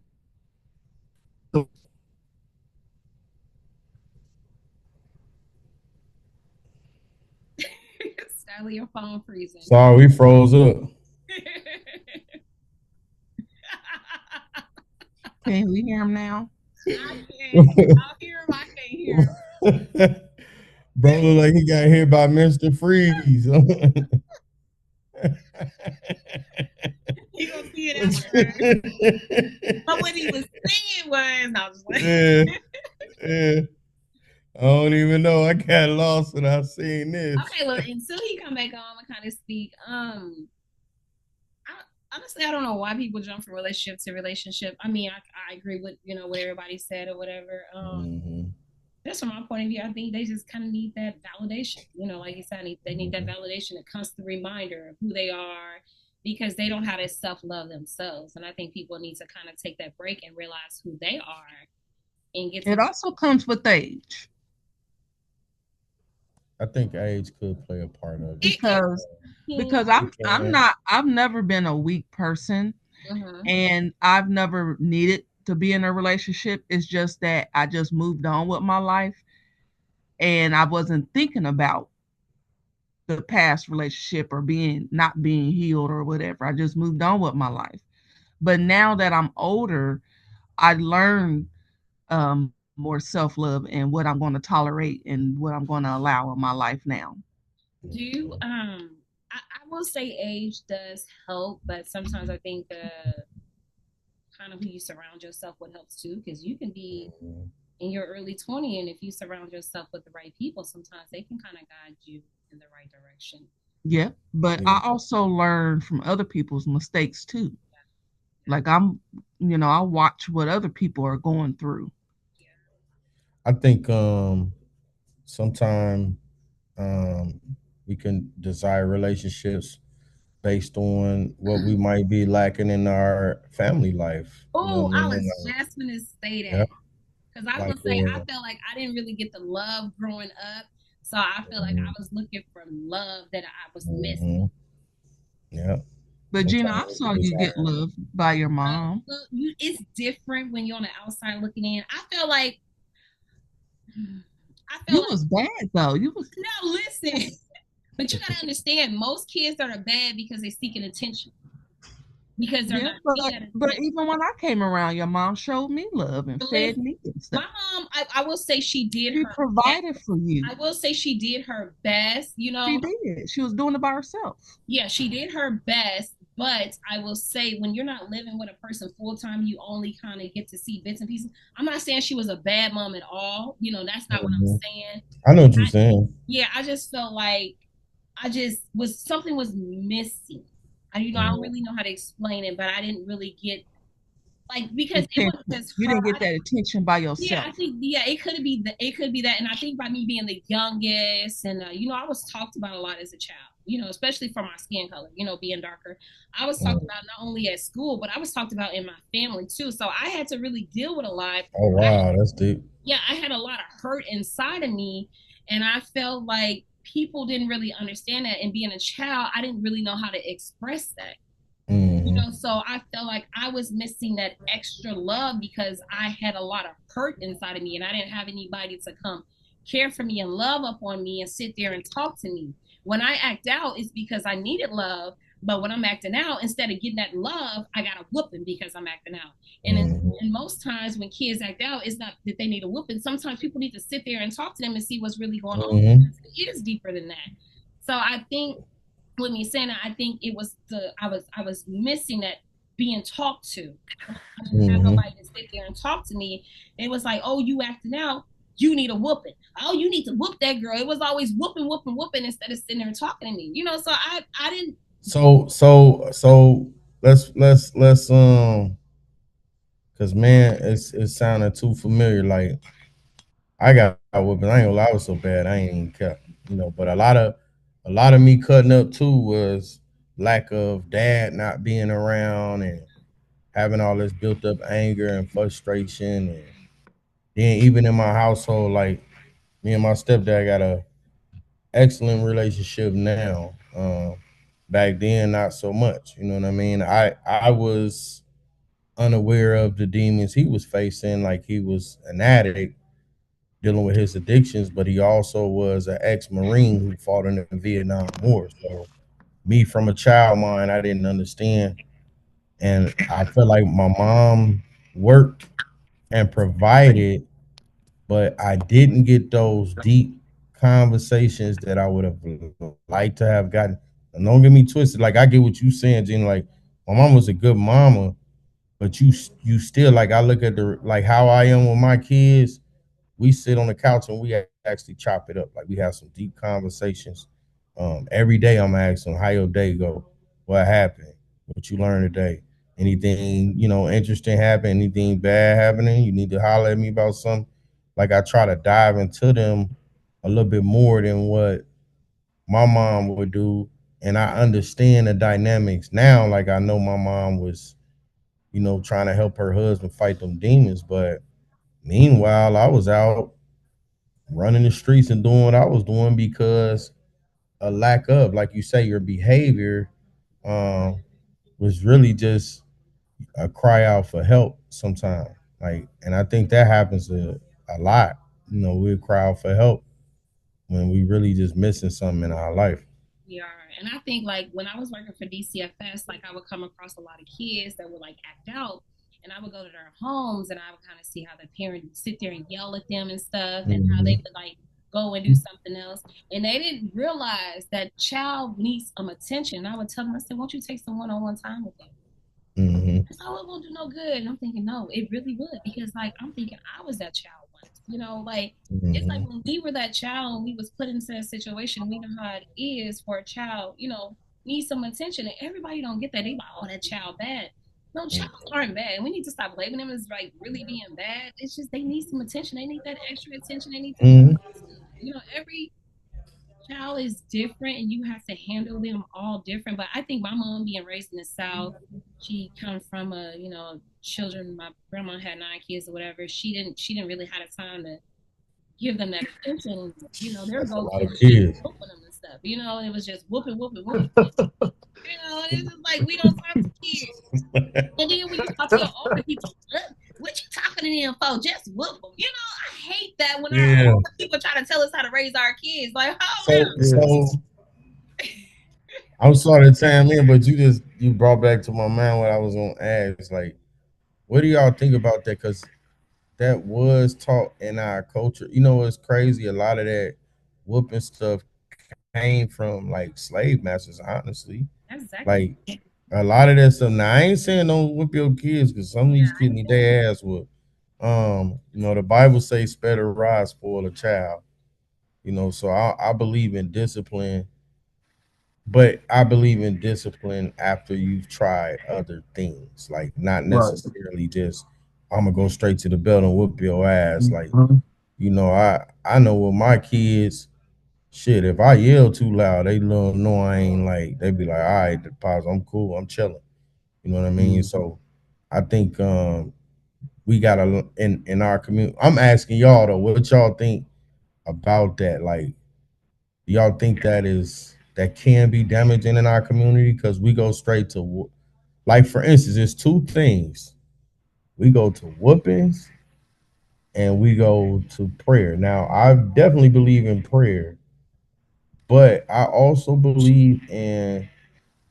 [SPEAKER 1] Skylar, your phone freezing.
[SPEAKER 4] Sorry, we froze up.
[SPEAKER 3] Can we hear him now?
[SPEAKER 1] I can. I'll hear him. I can't hear him.
[SPEAKER 4] Bro, look like he got hit by Mr. Freeze.
[SPEAKER 1] You gonna see it after. But what he was saying was, I was like,
[SPEAKER 4] yeah. I don't even know. I got lost when I seen this.
[SPEAKER 1] Okay, look, until he come back on and kind of speak. Honestly, I don't know why people jump from relationship to relationship. I mean, I agree with what everybody said or whatever. Just from my point of view, I think they just kind of need that validation. Like you said, they need that validation, a constant reminder of who they are, because they don't have to self-love themselves. And I think people need to kind of take that break and realize who they are and get.
[SPEAKER 3] It also comes with age.
[SPEAKER 4] I think age could play a part of it.
[SPEAKER 3] Because I've never been a weak person, and I've never needed to be in a relationship. It's just that I just moved on with my life, and I wasn't thinking about the past relationship or not being healed or whatever. I just moved on with my life. But now that I'm older, I learned more self-love and what I'm going to tolerate and what I'm going to allow in my life now.
[SPEAKER 1] Do you I will say age does help, but sometimes I think kind of who you surround yourself with helps too, because you can be in your early 20s, and if you surround yourself with the right people, sometimes they can kind of guide you in the right direction.
[SPEAKER 3] Yeah, but I also learn from other people's mistakes too. Like I'm, I watch what other people are going through.
[SPEAKER 4] I think sometimes we can desire relationships based on what we might be lacking in our family life. You know
[SPEAKER 1] Oh,
[SPEAKER 4] what I
[SPEAKER 1] I was
[SPEAKER 4] mean?
[SPEAKER 1] just gonna say
[SPEAKER 4] Yeah,
[SPEAKER 1] that. Because I was
[SPEAKER 4] like
[SPEAKER 1] gonna say I felt like I didn't really get the love growing up. So I feel like I was looking for love that I was missing.
[SPEAKER 4] mhm, yeah.
[SPEAKER 3] But Gina, I
[SPEAKER 4] Sometimes we
[SPEAKER 3] saw
[SPEAKER 4] can
[SPEAKER 3] you get
[SPEAKER 4] desire.
[SPEAKER 3] love by your mom.
[SPEAKER 1] Look, it's different when you're on the outside looking in. I felt
[SPEAKER 3] You
[SPEAKER 1] like
[SPEAKER 3] was bad though. You was
[SPEAKER 1] no, listen. But you gotta understand, most kids that are bad because they're seeking attention. Because they're
[SPEAKER 3] yeah,
[SPEAKER 1] not seeing
[SPEAKER 3] but
[SPEAKER 1] that
[SPEAKER 3] but
[SPEAKER 1] attention.
[SPEAKER 3] even when I came around, your mom showed me love and
[SPEAKER 1] But
[SPEAKER 3] fed
[SPEAKER 1] listen,
[SPEAKER 3] me and
[SPEAKER 1] my
[SPEAKER 3] stuff.
[SPEAKER 1] mom, I will say she did
[SPEAKER 3] She
[SPEAKER 1] her best.
[SPEAKER 3] provided for you.
[SPEAKER 1] I will say she did her best,
[SPEAKER 3] She did. She was doing it by herself.
[SPEAKER 1] Yeah, she did her best, but I will say when you're not living with a person full time, you only kind of get to see bits and pieces. I'm not saying she was a bad mom at all. That's not what I'm
[SPEAKER 4] Mhm.
[SPEAKER 1] saying.
[SPEAKER 4] I know what you're saying.
[SPEAKER 1] Yeah, I just felt like I just was something was missing. I don't
[SPEAKER 4] Mhm.
[SPEAKER 1] really know how to explain it, but I didn't really get like because it
[SPEAKER 3] Attention.
[SPEAKER 1] wasn't just
[SPEAKER 3] You
[SPEAKER 1] her.
[SPEAKER 3] didn't get that attention by
[SPEAKER 1] Yeah, I
[SPEAKER 3] yourself.
[SPEAKER 1] think it could be that, and I think by me being the youngest, and I was talked about a lot as a child. Especially for my skin color. Being darker, I was talked
[SPEAKER 4] Mhm.
[SPEAKER 1] about not only at school, but I was talked about in my family too. So I had to really deal with a lot.
[SPEAKER 4] Oh wow, that's deep.
[SPEAKER 1] Yeah, I had a lot of hurt inside of me, and I felt like people didn't really understand that. And being a child, I didn't really know how to express that.
[SPEAKER 4] Mm-hmm.
[SPEAKER 1] So I felt like I was missing that extra love because I had a lot of hurt inside of me and I didn't have anybody to come care for me and love up on me and sit there and talk to me. When I act out, it's because I needed love. But when I'm acting out, instead of getting that love, I got a whooping because I'm acting out.
[SPEAKER 4] Mm-hmm.
[SPEAKER 1] And most times when kids act out, it's not that they need a whooping. Sometimes people need to sit there and talk to them and see what's really going on.
[SPEAKER 4] Mm-hmm.
[SPEAKER 1] It is deeper than that. So I think with me saying that, I think it was I was missing that being talked to. I didn't have
[SPEAKER 4] Mm-hmm.
[SPEAKER 1] nobody to sit there and talk to me. It was like, oh, you acting out, you need a whooping. Oh, you need to whoop that girl. It was always whooping, whooping, whooping instead of sitting there and talking to me. So I didn't.
[SPEAKER 4] So let's because man, it's sounding too familiar. Like I got whooping. I ain't gonna lie, I was so bad. I ain't even kept, But a lot of me cutting up too was lack of dad not being around and having all this built up anger and frustration, and then even in my household, like me and my stepdad got a excellent relationship now. Back then, not so much. You know what I mean? I was unaware of the demons he was facing. Like he was an addict dealing with his addictions, but he also was an ex-marine who fought in the Vietnam War. So me, from a child mind, I didn't understand, and I felt like my mom worked and provided, but I didn't get those deep conversations that I would have liked to have gotten. And don't get me twisted. Like I get what you saying, Gene. Like my mom was a good mama, but you still, like, I look at the, like, how I am with my kids. We sit on the couch and we actually chop it up. Like we have some deep conversations. Every day I'm asking how your day go, what happened, what you learned today, anything interesting happen, anything bad happening. You need to holler at me about something. Like I try to dive into them a little bit more than what my mom would do, and I understand the dynamics now. Like I know my mom was trying to help her husband fight them demons, but meanwhile I was out running the streets and doing what I was doing because a lack of, like you say, your behavior um, was really just a cry out for help sometimes. Like, and I think that happens a lot. We cry out for help when we really just missing something in our life.
[SPEAKER 1] Yeah, and I think like when I was working for DCFS, like I would come across a lot of kids that would like act out, and I would go to their homes and I would kind of see how the parent would sit there and yell at them and stuff, and how they
[SPEAKER 4] Mm-hmm.
[SPEAKER 1] would like go and do something else, and they didn't realize that child needs some attention. And I would tell them, I said, "Won't you take some one-on-one time with them?"
[SPEAKER 4] Mm-hmm.
[SPEAKER 1] It's all it won't do no good. And I'm thinking, no, it really would. Because like I'm thinking I was that child once. Like it's like
[SPEAKER 4] Mm-hmm.
[SPEAKER 1] when we were that child and we was put into that situation, we know how it is for a child, need some attention. And everybody don't get that. They like, oh, that child bad. No, child aren't bad. We need to stop labeling them as like really being bad. It's just they need some attention. They need that extra attention. They need to, every child is different and you have to handle them all different. But I think my mom being raised in the South, she comes from children. My grandma had 9 kids or whatever. She didn't really have the time to give them that attention. Their goal was just whooping them and stuff. And it was just whooping. It's just like we don't talk to kids. And then when you talk to your older people, what you talking to them for? Just whoop them. I hate that when our older people try to tell us how to raise our kids. Like,
[SPEAKER 4] I'm sorry to chime in, but you brought back to my mind what I was gonna ask. Like, what do y'all think about that? Because that was taught in our culture. It's crazy. A lot of that whooping stuff came from like slave masters, honestly.
[SPEAKER 1] Exactly.
[SPEAKER 4] Like a lot of that stuff. Now I ain't saying don't whip your kids because some of these kids need their ass whooped. The Bible says spare the rod, spoil a child. So I believe in discipline, but I believe in discipline after you've tried other things. Like not necessarily just I'm gonna go straight to the belt and whoop your ass. Like, I know with my kids, shit, if I yell too loud, they know I ain't like, they be like, all right, pause, I'm cool, I'm chilling. You know what I mean? So I think we gotta in our community. I'm asking y'all though, what y'all think about that? Like, do y'all think that can be damaging in our community? Because we go straight to, like, for instance, there's 2 things. We go to whoopings and we go to prayer. Now, I definitely believe in prayer, but I also believe in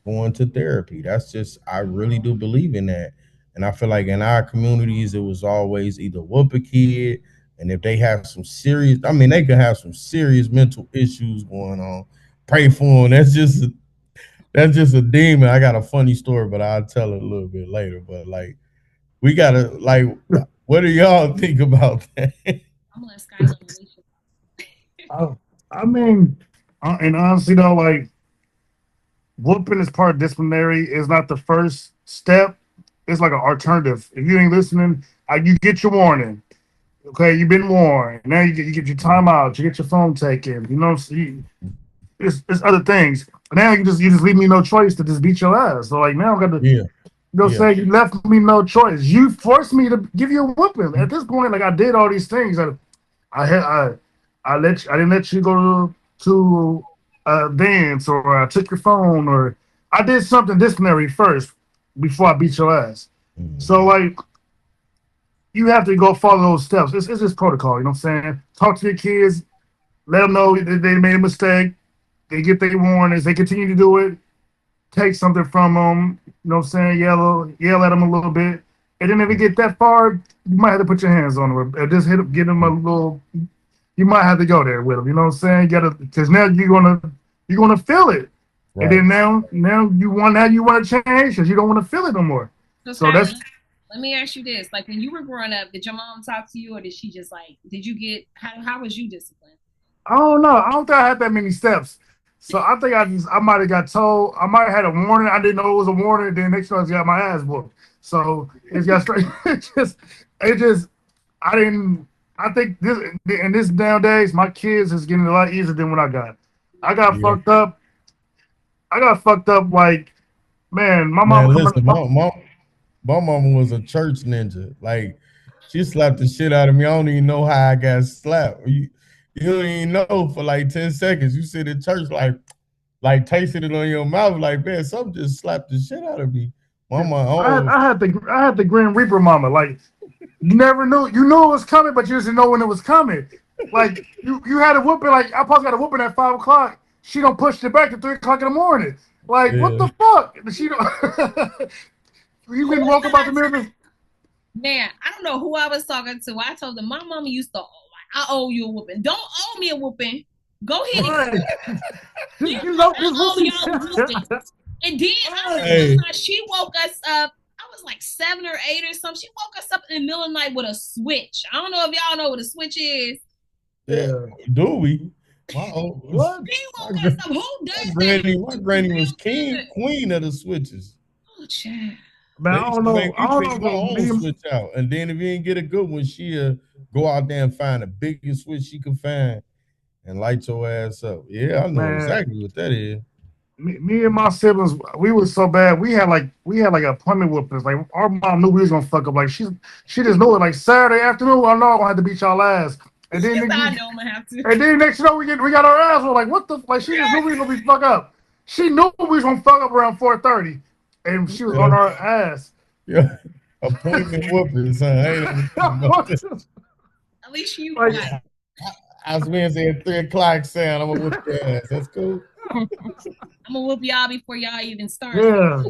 [SPEAKER 4] going to therapy. That's just, I really do believe in that. And I feel like in our communities, it was always either whoop a kid, and if they have some serious, they could have some serious mental issues going on, pray for them. That's just a demon. I got a funny story, but I'll tell it a little bit later. But like, we gotta, like, what do y'all think about that?
[SPEAKER 1] I'm gonna let Skylar.
[SPEAKER 2] And honestly though, like, whooping is part of disciplinary. Is not the first step. It's like an alternative. If you ain't listening, you get your warning. Okay, you've been warned. Now you get your time out. You get your phone taken. It's other things. Now you just leave me no choice to just beat your ass. So like now I got to say you left me no choice. You forced me to give you a whooping. At this point, like I did all these things. I didn't let you go to a dance, or I took your phone, or I did something disciplinary first before I beat your ass. So like you have to go follow those steps. It's just protocol, you know what I'm saying? Talk to your kids, let them know that they made a mistake. They get their warnings. They continue to do it. Take something from them, you know what I'm saying? Yell at them a little bit. And then if it get that far, you might have to put your hands on them, or just give them a little. You might have to go there with them. You know what I'm saying? You gotta, because now you're gonna feel it, right. And then now you want to change because you don't want to feel it no more. So that's.
[SPEAKER 1] Let me ask you this: like when you were growing up, did your mom talk to you, or did she just did you get how was you disciplined?
[SPEAKER 2] I don't know. I don't think I had that many steps. So I think I might have got told. I might have had a warning. I didn't know it was a warning. Then next time I got my ass whooped. So it got straight. I didn't. I think this nowadays, my kids is getting a lot easier than when I got. I got fucked up. I got fucked up like, man. My mom.
[SPEAKER 4] Listen, my mama was a church ninja. Like, she slapped the shit out of me. I don't even know how I got slapped. You don't even know for like 10 seconds. You sit in church like tasting it on your mouth, like, man, something just slapped the shit out of me. Mama,
[SPEAKER 2] I had the Grim Reaper mama. Like, you never knew. You knew it was coming, but you just didn't know when it was coming. Like, you had a whooping. Like, I probably got a whooping at 5 o'clock. She don't push it back to 3 o'clock in the morning. Like, what the fuck? She don't. You been woke about the mirror.
[SPEAKER 1] Man, I don't know who I was talking to. I told them my mama used to. I owe you a whooping. Don't owe me a whooping. Go ahead. Right. You know, owe y'all a whooping. And then she woke us up. I was like 7 or 8 or something. She woke us up in the middle of the night with a switch. I don't know if y'all know what a switch is.
[SPEAKER 4] Yeah, do we? What?
[SPEAKER 1] She woke us up. Who does that?
[SPEAKER 4] My granny was queen of the switches.
[SPEAKER 1] Oh, Chad.
[SPEAKER 2] Man, I don't know. I don't know.
[SPEAKER 4] My own switch out, and then if you ain't get a good one, she'll go out there and find the biggest switch she can find and light your ass up. Yeah, I know exactly what that is.
[SPEAKER 2] Me and my siblings, we was so bad. We had like appointment whoopings. Like our mom knew we was gonna fuck up. Like she just knew it. Like Saturday afternoon, I know I'm gonna have to beat y'all ass. And then
[SPEAKER 1] I know I'm gonna have to.
[SPEAKER 2] And then next you know we got our ass. We're like, what the? Like she just knew we was gonna be fuck up. She knew we was gonna fuck up around 4:30, and she was on our ass.
[SPEAKER 4] Yeah, appointment whoopings, huh?
[SPEAKER 1] At least you. Like,
[SPEAKER 4] I was Wednesday at 3:00 saying I'm gonna whoop your ass. That's cool.
[SPEAKER 1] I'm gonna whoop y'all before y'all even start.
[SPEAKER 2] Yeah,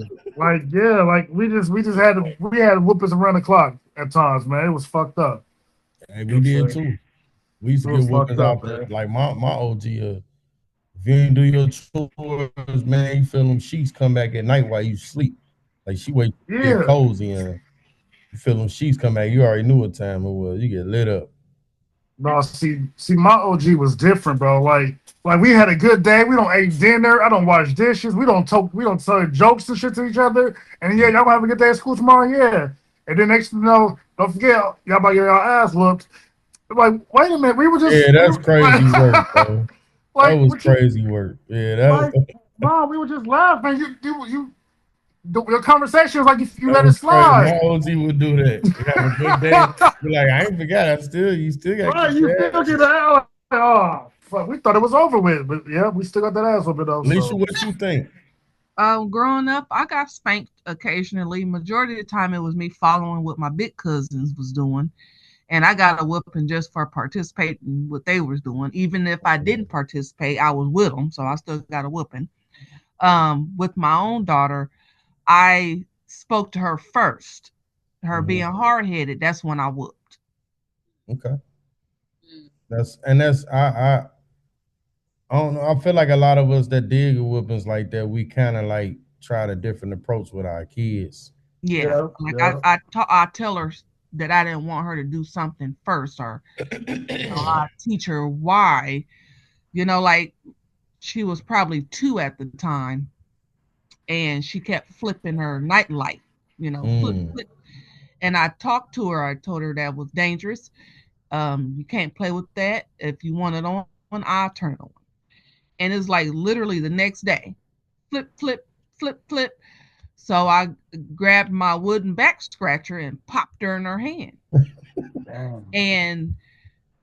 [SPEAKER 2] like we just had whoopings around the clock at times, man. It was fucked up.
[SPEAKER 4] Hey, we did too. We used to get whoopings out there. Like my OG, if you ain't do your chores, man, you feel them sheets come back at night while you sleep. Like she wake get cozy and you feel them sheets come back. You already knew what time it was. You get lit up.
[SPEAKER 2] No, see, my OG was different, bro. Like we had a good day. We don't ate dinner. I don't wash dishes. We don't tell jokes and shit to each other. And yeah, y'all gonna have a good day at school tomorrow. Yeah. And then next thing you know, don't forget y'all about to get y'all ass whooped. Like, wait a minute, we were just
[SPEAKER 4] that's crazy work, bro. That was crazy work. Yeah, that was.
[SPEAKER 2] Mom, we were just laughing. Your conversation was like you let it slide.
[SPEAKER 4] My OG would do that. You have a good day. Be like, I ain't forgot. You still got.
[SPEAKER 2] Right, you still get that. Oh, fuck, we thought it was over with, but yeah, we still got that ass whooping though.
[SPEAKER 4] Alicia, what you think?
[SPEAKER 3] Growing up, I got spanked occasionally. Majority of the time, it was me following what my big cousins was doing. And I got a whooping just for participating what they was doing. Even if I didn't participate, I was with them, so I still got a whooping. With my own daughter, I spoke to her first. Her being hard-headed, that's when I whooped.
[SPEAKER 4] Okay. I don't know. I feel like a lot of us that did whoopings like that, we kind of like tried a different approach with our kids.
[SPEAKER 3] Yeah. I tell her that I didn't want her to do something first, or I teach her why. Like she was probably 2 at the time, and she kept flipping her nightlight, flip. And I talked to her. I told her that was dangerous. You can't play with that. If you want it on, I'll turn it on. And it's like literally the next day, flip, flip, flip, flip. So I grabbed my wooden back scratcher and popped her in her hand. And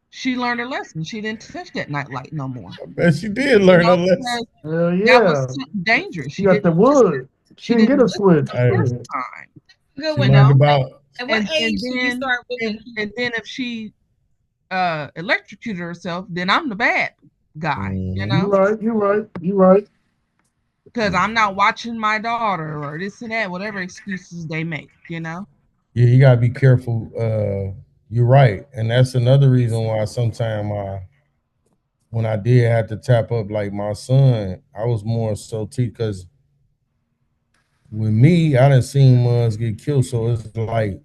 [SPEAKER 3] she learned her lesson. She didn't touch that nightlight no more.
[SPEAKER 4] I bet she did learn her lesson.
[SPEAKER 3] That was dangerous.
[SPEAKER 2] She got the wood. She didn't get a switch.
[SPEAKER 3] First time.
[SPEAKER 1] Good one. And
[SPEAKER 3] then if she electrocuted herself, then I'm the bad guy.
[SPEAKER 2] You're right.
[SPEAKER 3] Because I'm not watching my daughter or this and that, whatever excuses they make, Yeah,
[SPEAKER 4] you gotta be careful. You're right, and that's another reason why sometimes when I did have to tap up like my son, I was more so because with me, I done seen ones get killed. So it's like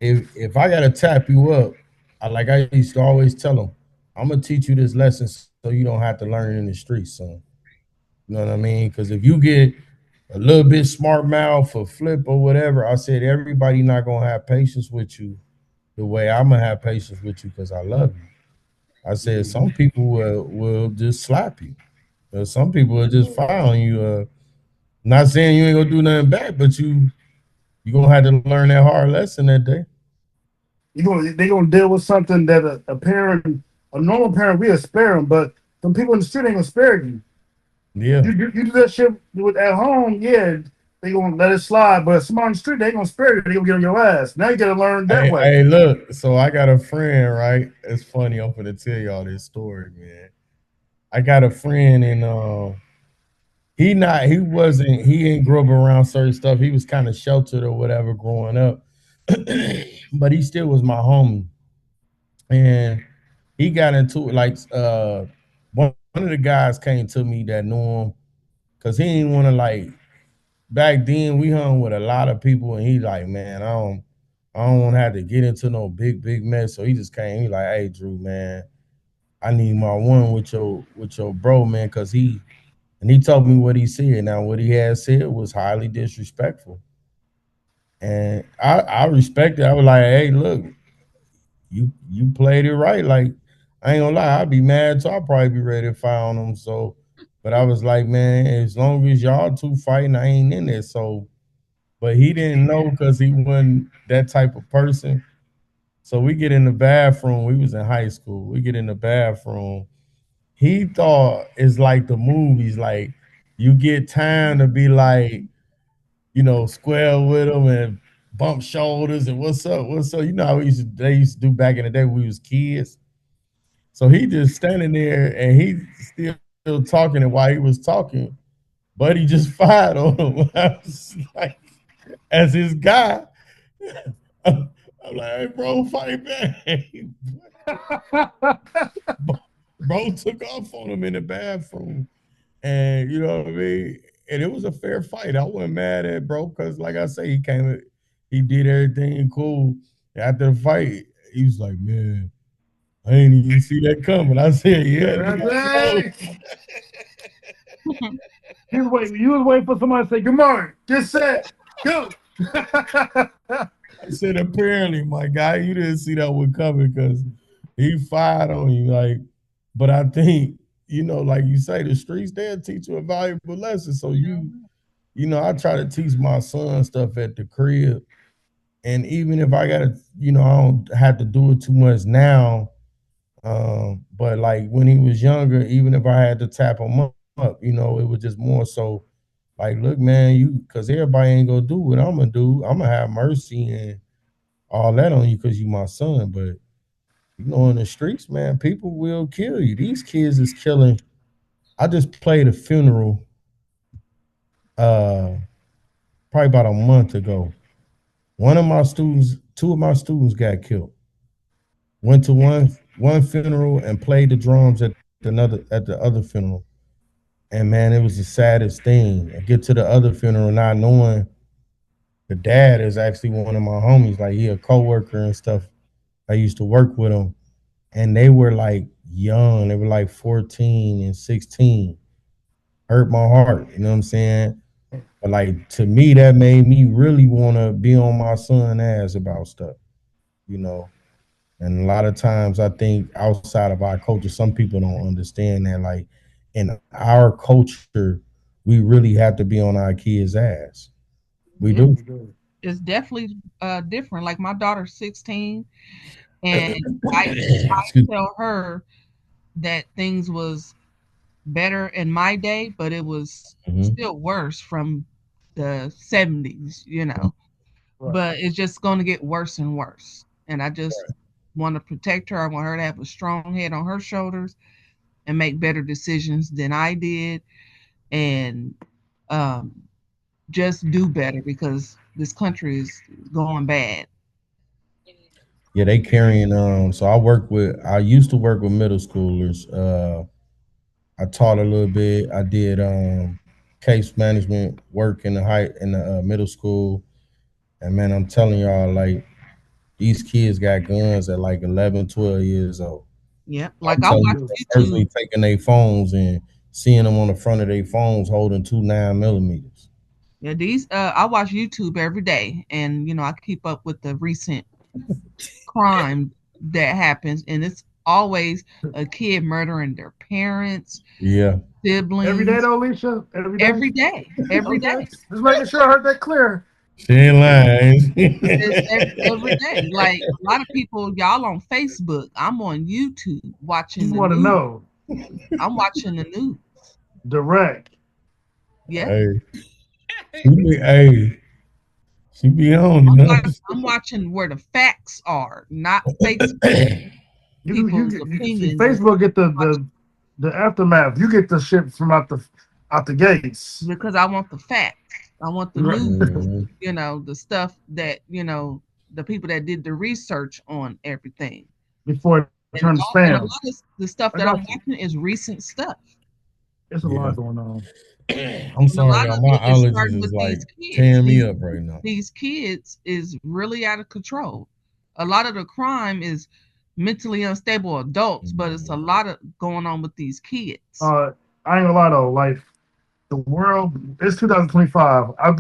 [SPEAKER 4] if I gotta tap you up, I used to always tell them, I'm gonna teach you this lesson so you don't have to learn in the streets, son. You know what I mean? Because if you get a little bit smart mouth or flip or whatever, I said everybody not gonna have patience with you the way I'm gonna have patience with you because I love you. I said some people will just slap you. Some people will just fire on you. Not saying you ain't gonna do nothing bad, but you gonna have to learn that hard lesson that day.
[SPEAKER 2] They gonna deal with something that a normal parent, we'll spare them, but some people in the street ain't gonna spare you.
[SPEAKER 4] Yeah.
[SPEAKER 2] You do that shit at home, yeah, they gonna let it slide, but somebody on the street, they ain't gonna spare you, they gonna get on your ass. Now you gotta learn that way.
[SPEAKER 4] Hey, look, so I got a friend, right? It's funny, I'm gonna tell y'all this story, man. I got a friend and he didn't grow up around certain stuff. He was kind of sheltered or whatever growing up. But he still was my homie. And he got into it like one of the guys came to me that knew him because he didn't want to like back then we hung with a lot of people and he like, man, I don't want to have to get into no big mess. So he just came, he like, hey Drew, man, I need my one with your bro, man, because he told me what he said. Now what he had said was highly disrespectful. And I respect it. I was like, hey, look, you played it right. Like, I ain't gonna lie, I'd be mad, so I'll probably be ready to fire on them. So, but I was like, man, as long as y'all two fighting, I ain't in there. So, but he didn't know because he wasn't that type of person. So we get in the bathroom. We was in high school. We get in the bathroom. He thought it's like the movies, like you get time to be like, square with him and bump shoulders and what's up, what's up. You know how they used to do back in the day when we was kids. So he just standing there and he still talking, and while he was talking, Buddy just fired on him. I was like, as his guy, I'm like, hey, bro, fight back. Bro took off on him in the bathroom. And you know what I mean? And it was a fair fight. I wasn't mad at bro, because like I say, he did everything cool. After the fight, he was like, man, I ain't even see that coming. I said, yeah.
[SPEAKER 2] You was waiting for somebody to say, good morning, get set, go.
[SPEAKER 4] I said, apparently, my guy, you didn't see that one coming because he fired on you. Like, but I think, like you say, the streets, they'll teach you a valuable lesson. So I try to teach my son stuff at the crib. And even if I gotta, I don't have to do it too much now. But like when he was younger, even if I had to tap him up, it was just more so like, look, man, because everybody ain't gonna do what I'm gonna do. I'm gonna have mercy and all that on you because you my son. But in the streets, man, people will kill you. These kids is killing. I just played a funeral probably about a month ago. Two of my students got killed. Went to one funeral and played the drums at the other funeral. And man, it was the saddest thing. I get to the other funeral not knowing the dad is actually one of my homies. Like he a coworker and stuff. I used to work with him. And they were like young. They were like 14 and 16. Hurt my heart. You know what I'm saying? But like to me, that made me really want to be on my son's ass about stuff, And a lot of times I think outside of our culture, some people don't understand that. Like in our culture, we really have to be on our kids' ass. We do.
[SPEAKER 3] It's definitely different. Like my daughter's 16, and I tell her that things was better in my day, but it was still worse from the 70s, Right. But it's just going to get worse and worse. And I just want to protect her. I want her to have a strong head on her shoulders and make better decisions than I did, and just do better because this country is going bad.
[SPEAKER 4] Yeah, they carrying so I used to work with middle schoolers. I taught a little bit. I did case management work in the middle school. And man, I'm telling y'all, like these kids got guns at like 11, 12 years old.
[SPEAKER 3] Yeah, like I watch
[SPEAKER 4] personally taking their phones and seeing them on the front of their phones holding 2 9mm.
[SPEAKER 3] Yeah, I watch YouTube every day, and I keep up with the recent crime that happens, and it's always a kid murdering their parents, siblings.
[SPEAKER 2] Every day though, Alicia?
[SPEAKER 3] Every day.
[SPEAKER 2] Just making sure I heard that clear.
[SPEAKER 4] She ain't lying.
[SPEAKER 3] every day. Like a lot of people, y'all on Facebook. I'm on YouTube watching.
[SPEAKER 2] You want to know?
[SPEAKER 3] I'm watching the news.
[SPEAKER 2] Direct.
[SPEAKER 3] Yeah.
[SPEAKER 4] Hey. She be on.
[SPEAKER 3] I'm watching where the facts are, not Facebook.
[SPEAKER 2] Facebook get the aftermath. You get the shit from out the gates.
[SPEAKER 3] Because I want the facts. I want the news, the stuff that, the people that did the research on everything.
[SPEAKER 2] Before it turns spam.
[SPEAKER 3] And a lot of the stuff that I'm watching is recent stuff.
[SPEAKER 2] There's a lot going on.
[SPEAKER 4] I'm sorry, y'all. My allergies is like tearing me up right now.
[SPEAKER 3] These kids is really out of control. A lot of the crime is mentally unstable adults, but it's a lot of going on with these kids.
[SPEAKER 2] I ain't gonna lie though, like the world. It's 2025. I'm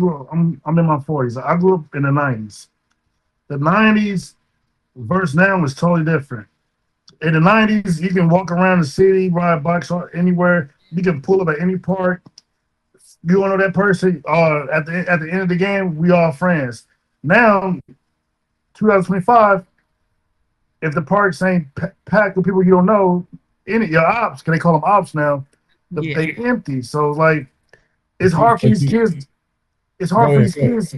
[SPEAKER 2] in my 40s. I grew up in the 90s. The 90s versus now is totally different. In the 90s, you can walk around the city, ride bikes or anywhere. You can pull up at any park. You don't know that person. At the end of the game, we all friends. Now, 2025, if the parks ain't packed with people you don't know, any your ops, can they call them ops now? They empty. So like, it's hard for these kids. It's hard for these kids.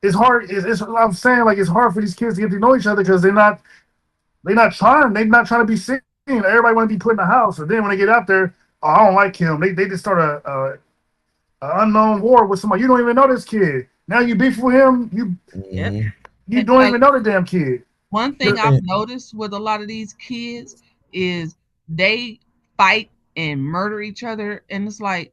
[SPEAKER 2] It's hard. It's what I'm saying. Like it's hard for these kids to get to know each other because they're not trying. They're not trying to be seen. Everybody want to be put in the house. And then when they get out there, oh, I don't like him. They just start a unknown war with somebody. You don't even know this kid. Now you beef with him. You don't even know the damn kid.
[SPEAKER 3] One thing I've noticed with a lot of these kids is they fight and murder each other, and it's like,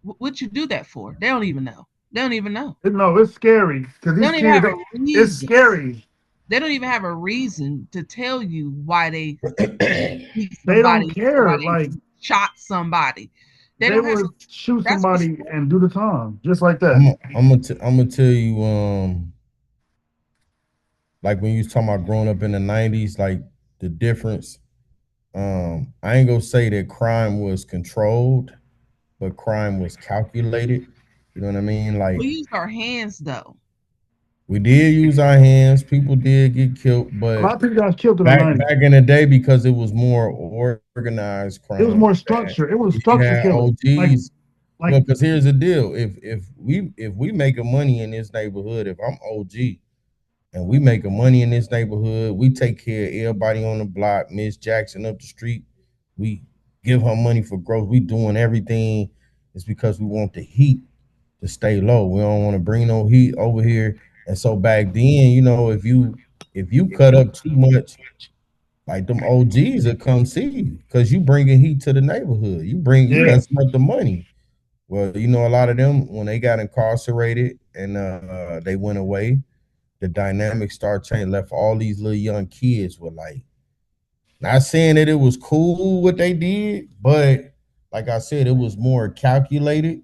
[SPEAKER 3] what you do that for? They don't even know. They don't even know.
[SPEAKER 2] No, it's scary because these kids. It's scary.
[SPEAKER 3] They don't even have a reason to tell you why they.
[SPEAKER 2] They don't care. Like
[SPEAKER 3] shot somebody.
[SPEAKER 2] They would shoot somebody and do the time just like that.
[SPEAKER 4] I'm gonna tell you. Like when you was talking about growing up in the 90s, like the difference. I ain't gonna say that crime was controlled, but crime was calculated. You know what I mean? Like
[SPEAKER 3] we used our hands though.
[SPEAKER 4] We did use our hands. People did get killed, but
[SPEAKER 2] a lot of people got killed
[SPEAKER 4] back in the day because it was more organized crime.
[SPEAKER 2] It was more structured. It was structured killing.
[SPEAKER 4] OGs. Because here's the deal: if we make a money in this neighborhood, if I'm OG and we make a money in this neighborhood, we take care of everybody on the block. Miss Jackson up the street, we give her money for growth. We doing everything. It's because we want the heat to stay low. We don't want to bring no heat over here. And so back then, you know, if you cut up too much, like them OGs that come see you because you bringing heat to the neighborhood. You messing up the money. Well, you know, a lot of them when they got incarcerated and they went away, the dynamic started changing. Left all these little young kids with like, not saying that it was cool what they did, but like I said, it was more calculated.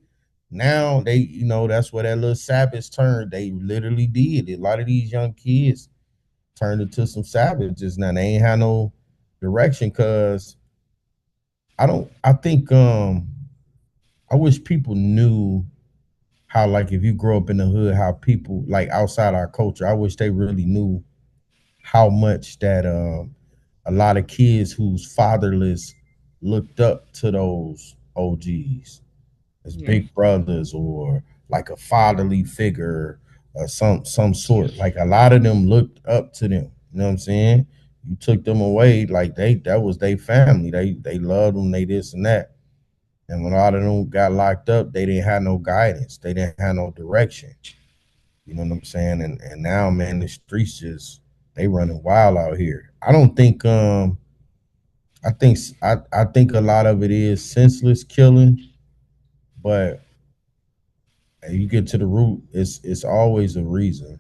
[SPEAKER 4] Now they, you know, that's where that little savage turned. They literally did. A lot of these young kids turned into some savages. Now they ain't had no direction because I wish people knew how, like, if you grow up in the hood, how people like outside our culture, I wish they really knew how much that a lot of kids who's fatherless looked up to those OGs as big brothers or like a fatherly figure or some sort. Like a lot of them looked up to them. You know what I'm saying? You took them away, like that was their family. They loved them, they this and that. And when a lot of them got locked up, they didn't have no guidance. They didn't have no direction. You know what I'm saying? And now, man, the streets just they running wild out here. I don't think I think a lot of it is senseless killing. But you get to the root, it's always a reason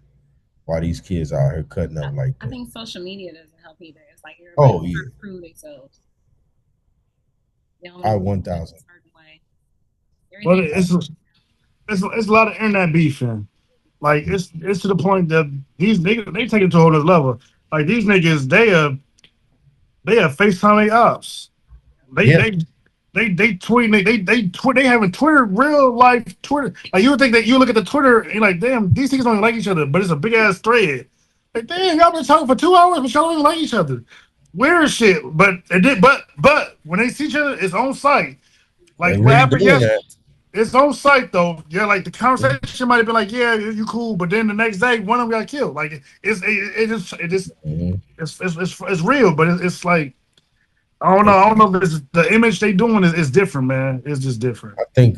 [SPEAKER 4] why these kids out here cutting up like that.
[SPEAKER 1] I think social media doesn't help either. It's like everybody trying to prove themselves.
[SPEAKER 4] I 1,000.
[SPEAKER 2] But it's a lot of internet beefing. Like it's to the point that these niggas they take it to a whole other level. Like these niggas, they have FaceTime ops. They tweeting, they having Twitter, real life Twitter. Like you would think that you look at the Twitter and you're like, damn, these things don't even like each other, but it's a big ass thread. Like, damn, y'all been talking for 2 hours, but y'all don't even like each other. Weird shit. But when they see each other, it's on site. Like what happened yesterday, it's on site though. Yeah, like the conversation might have been like, yeah, you cool, but then the next day one of them got killed. Like it's real, but it's like. I don't know if the image they doing is different, man. It's just different.
[SPEAKER 4] I think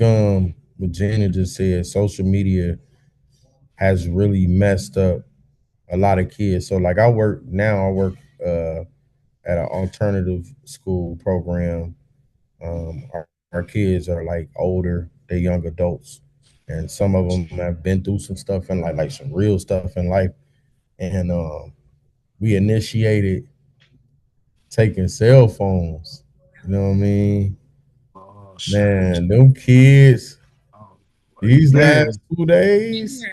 [SPEAKER 4] what Jana just said, social media has really messed up a lot of kids. So like I work at an alternative school program. Our kids are like older, they're young adults, and some of them have been through some stuff and like some real stuff in life. And we initiated taking cell phones. You know what I mean? Oh, man, them kids, These last 2 days,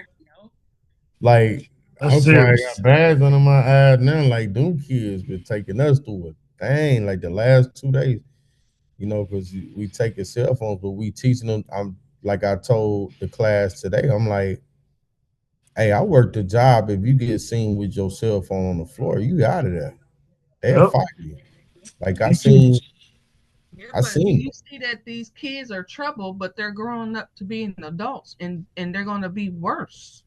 [SPEAKER 4] like I'm trying to got bags under my eyes now. Like them kids been taking us through a thing. Like the last 2 days, you know, because we taking cell phones, but we teaching them. I'm like I told the class today. I'm like, hey, I worked a job. If you get seen with your cell phone on the floor, you out of there. They'll fight you. Like I seen.
[SPEAKER 3] Yeah, but you see that these kids are trouble, but they're growing up to being adults, and they're going to be worse.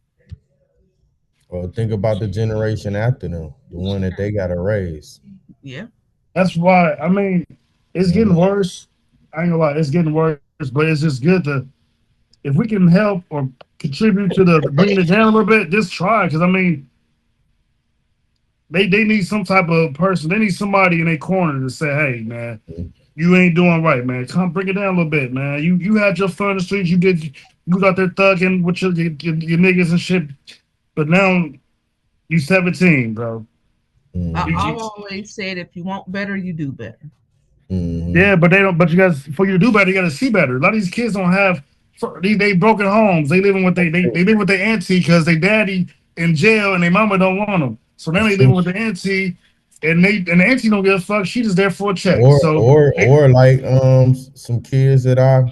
[SPEAKER 4] Well, think about the generation after them, the one that they got to raise.
[SPEAKER 3] Yeah,
[SPEAKER 2] that's why. I mean, it's getting worse. I ain't gonna lie, it's getting worse, but it's just good to if we can help or contribute to the bringing it down a little bit. Just try, because I mean, they need some type of person. They need somebody in their corner to say, "Hey, man, you ain't doing right, man. Come bring it down a little bit, man. You had your fun in the streets. You was out there thugging with your niggas and shit. But now you 17, bro.
[SPEAKER 3] I've always said, if you want better, you do better.
[SPEAKER 2] Yeah, but they don't. But you guys, for you to do better, you got to see better. A lot of these kids don't have. They broken homes. They living with they live with their auntie because their daddy in jail and their mama don't want them. So now they living with the auntie, and the auntie don't give a fuck. She just there for a check.
[SPEAKER 4] Or like some kids that I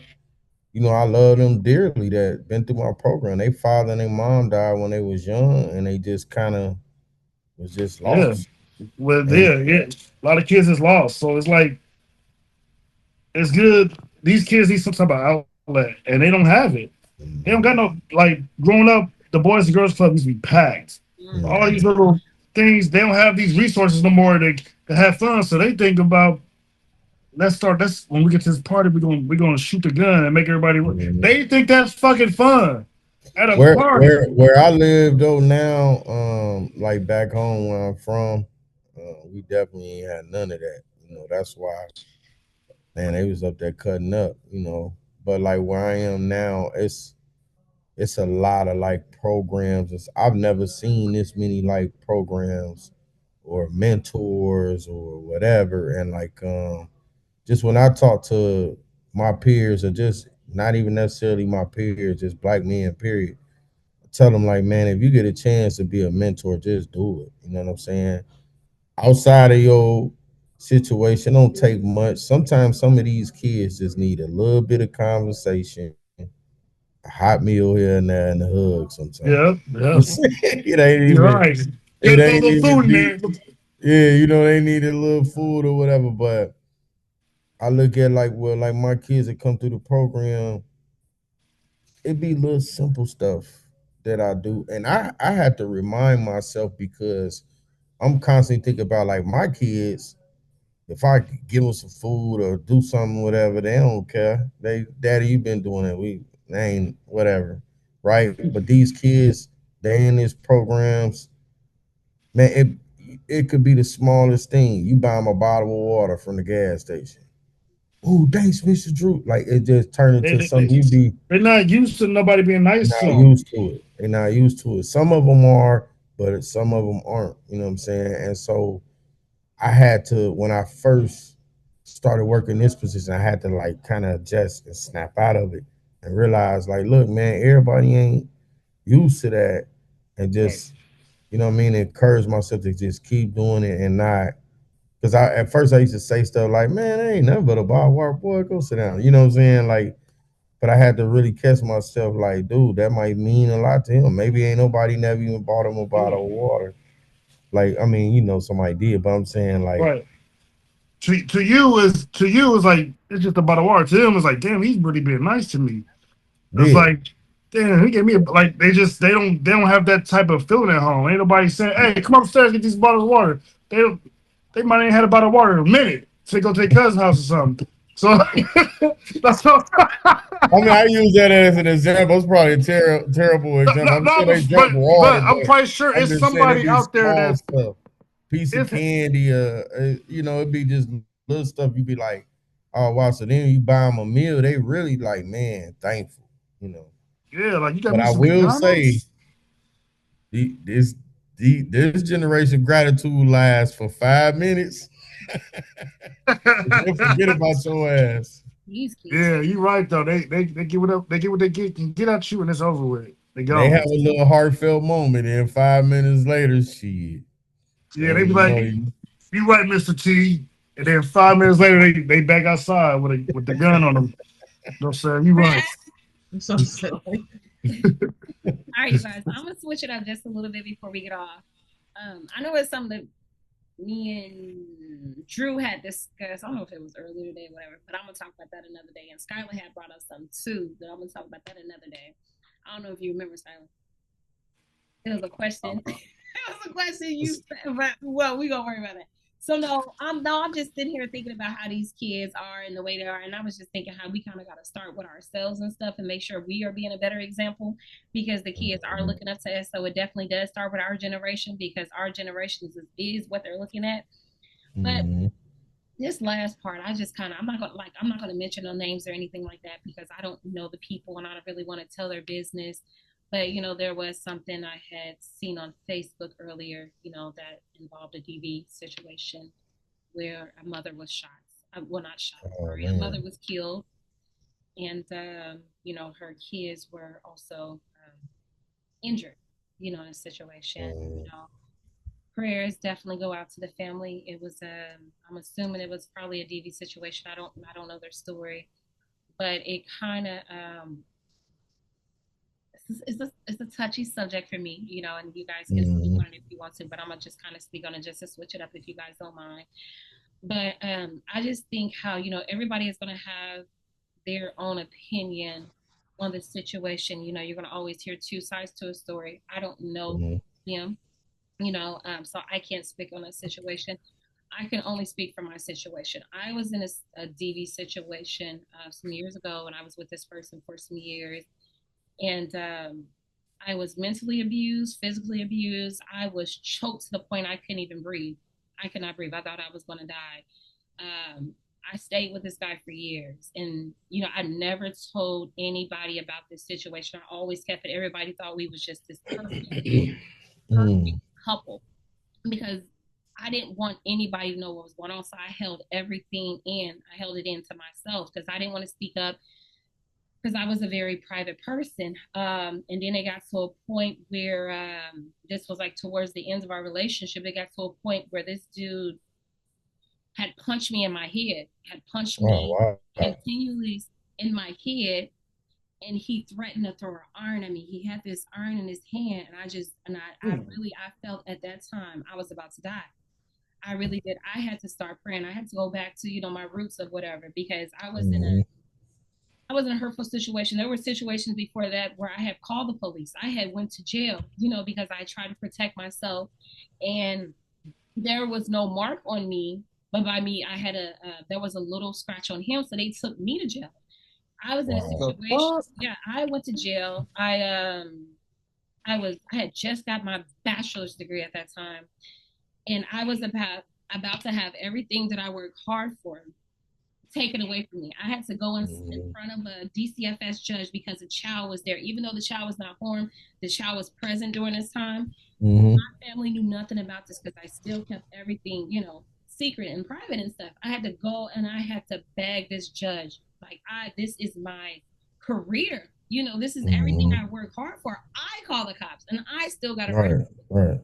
[SPEAKER 4] love them dearly that been through my program. Their father and their mom died when they was young, and they just kind of was just lost.
[SPEAKER 2] Yeah. Well, yeah. A lot of kids is lost. So it's like it's good. These kids need some type of outlet, and they don't have it. They don't got no like growing up. The Boys and Girls Club used to be packed. All these little things. They don't have these resources no more to have fun. So they think about let's start. That's when we get to this party. We're gonna shoot the gun and make everybody. They think that's fucking fun at a party.
[SPEAKER 4] Where I live though now, like back home where I'm from, we definitely ain't had none of that. That's why, man, they was up there cutting up. But like where I am now, it's a lot of like programs. I've never seen this many like programs or mentors or whatever, and like just when I talk to my peers, or just not even necessarily my peers, just black men, period, I tell them like, man, if you get a chance to be a mentor, just do it. You know what I'm saying? Outside of your situation, don't take much. Sometimes some of these kids just need a little bit of conversation, a hot meal here and there, and a hug sometimes.
[SPEAKER 2] Yeah.
[SPEAKER 4] It ain't even
[SPEAKER 2] right.
[SPEAKER 4] It ain't even food in there. Yeah, they need a little food or whatever, but I look at like my kids that come through the program, it be little simple stuff that I do. And I have to remind myself, because I'm constantly thinking about like my kids, if I give them some food or do something, whatever, they don't care. Daddy, you been doing it. They ain't whatever. Right. But these kids, they in these programs, man, it could be the smallest thing. You buy them a bottle of water from the gas station. Oh, thanks, Mr. Drew. Like it just turned into something
[SPEAKER 2] they're not used to nobody being nice to them.
[SPEAKER 4] They're not used to it. Some of them are, but some of them aren't. You know what I'm saying? And so I had to, when I first started working this position, I had to like kind of adjust and snap out of it and realize like, look, man, everybody ain't used to that, and just, you know what I mean, encourage myself to just keep doing it and not. Because at first I used to say stuff like, man, I ain't nothing but a bottle of water. Boy, go sit down. You know what I'm saying? Like, but I had to really catch myself like, dude, that might mean a lot to him. Maybe ain't nobody never even bought him a bottle of water. Like, I mean, somebody did, but I'm saying like,
[SPEAKER 2] right. To you is like, it's just a bottle of water. To him, it's like, damn, he's really being nice to me. It's like, damn, he gave me like they don't have that type of feeling at home. Ain't nobody saying, hey, come upstairs, get these bottles of water. They might ain't had a bottle of water in a minute to go to their cousin's house or something. So that's all.
[SPEAKER 4] I mean, I use that as an example. It's probably a terrible example.
[SPEAKER 2] I'm quite sure it's somebody out there that's
[SPEAKER 4] piece of candy. It'd be just little stuff. You'd be like, oh wow. So then you buy them a meal. They really like, man, thankful.
[SPEAKER 2] Yeah, like you got.
[SPEAKER 4] But I will say, this generation gratitude lasts for 5 minutes. Don't forget about your ass.
[SPEAKER 1] These kids.
[SPEAKER 2] Yeah, you're right though. They give it up. They get what they get and get at you, and it's over with. They go.
[SPEAKER 4] They have a little heartfelt moment, and 5 minutes later, shit.
[SPEAKER 2] Yeah, they be like, "You right, Mister T," and then 5 minutes later, they back outside with the gun on them. You know what I'm saying? You right.
[SPEAKER 3] So silly.
[SPEAKER 1] All right, you guys. I'm gonna switch it up just a little bit before we get off. I know it's something that me and Drew had discussed. I don't know if it was earlier today, whatever, but I'm gonna talk about that another day. And Skylar had brought up something too, but I'm gonna talk about that another day. I don't know if you remember, Skylar. It was a question. It was a question you said, but well, we gonna worry about it. So I'm just sitting here thinking about how these kids are and the way they are, and I was just thinking how we kind of got to start with ourselves and stuff, and make sure we are being a better example because the kids are looking up to us. So it definitely does start with our generation because our generation is what they're looking at. But this last part, I just kind of I'm not gonna mention no names or anything like that because I don't know the people and I don't really want to tell their business. But there was something I had seen on Facebook earlier, that involved a DV situation where a mother was shot. Well, not shot. Sorry, a mother was killed, and her kids were also injured. In a situation. Prayers definitely go out to the family. It was I'm assuming it was probably a DV situation. I don't know their story, but it kind of it's a touchy subject for me, and you guys can speak on it if you want to, but I'm gonna just kind of speak on it just to switch it up if you guys don't mind. But I just think how everybody is gonna have their own opinion on the situation. You're gonna always hear two sides to a story. I don't know him, so I can't speak on a situation. I can only speak for my situation. I was in a DV situation some years ago, and I was with this person for some years, and I was mentally abused, physically abused. I was choked to the point I couldn't even breathe. I could not breathe. I thought I was going to die. I stayed with this guy for years, and I never told anybody about this situation. I always kept it. Everybody thought we was just this perfect couple because I didn't want anybody to know what was going on. So I held everything in. I held it in to myself because I didn't want to speak up because I was a very private person. And then it got to a point where this was like towards the end of our relationship. It got to a point where this dude had punched me in my head, had punched me continually in my head. And he threatened to throw an iron at me. He had this iron in his hand, and I felt at that time I was about to die. I really did. I had to start praying. I had to go back to my roots of whatever because I was in a hurtful situation. There were situations before that where I had called the police. I had went to jail, because I tried to protect myself, and there was no mark on me, but by me, I had there was a little scratch on him, so they took me to jail. I was in a situation. Yeah, I went to jail. I had just got my bachelor's degree at that time, and I was about to have everything that I worked hard for taken away from me. I had to go in front of a DCFS judge because the child was there. Even though the child was not harmed, the child was present during this time. My family knew nothing about this because I still kept everything, secret and private and stuff. I had to go and I had to beg this judge, like, this is my career. This is everything I work hard for. I call the cops and I still got to
[SPEAKER 4] right.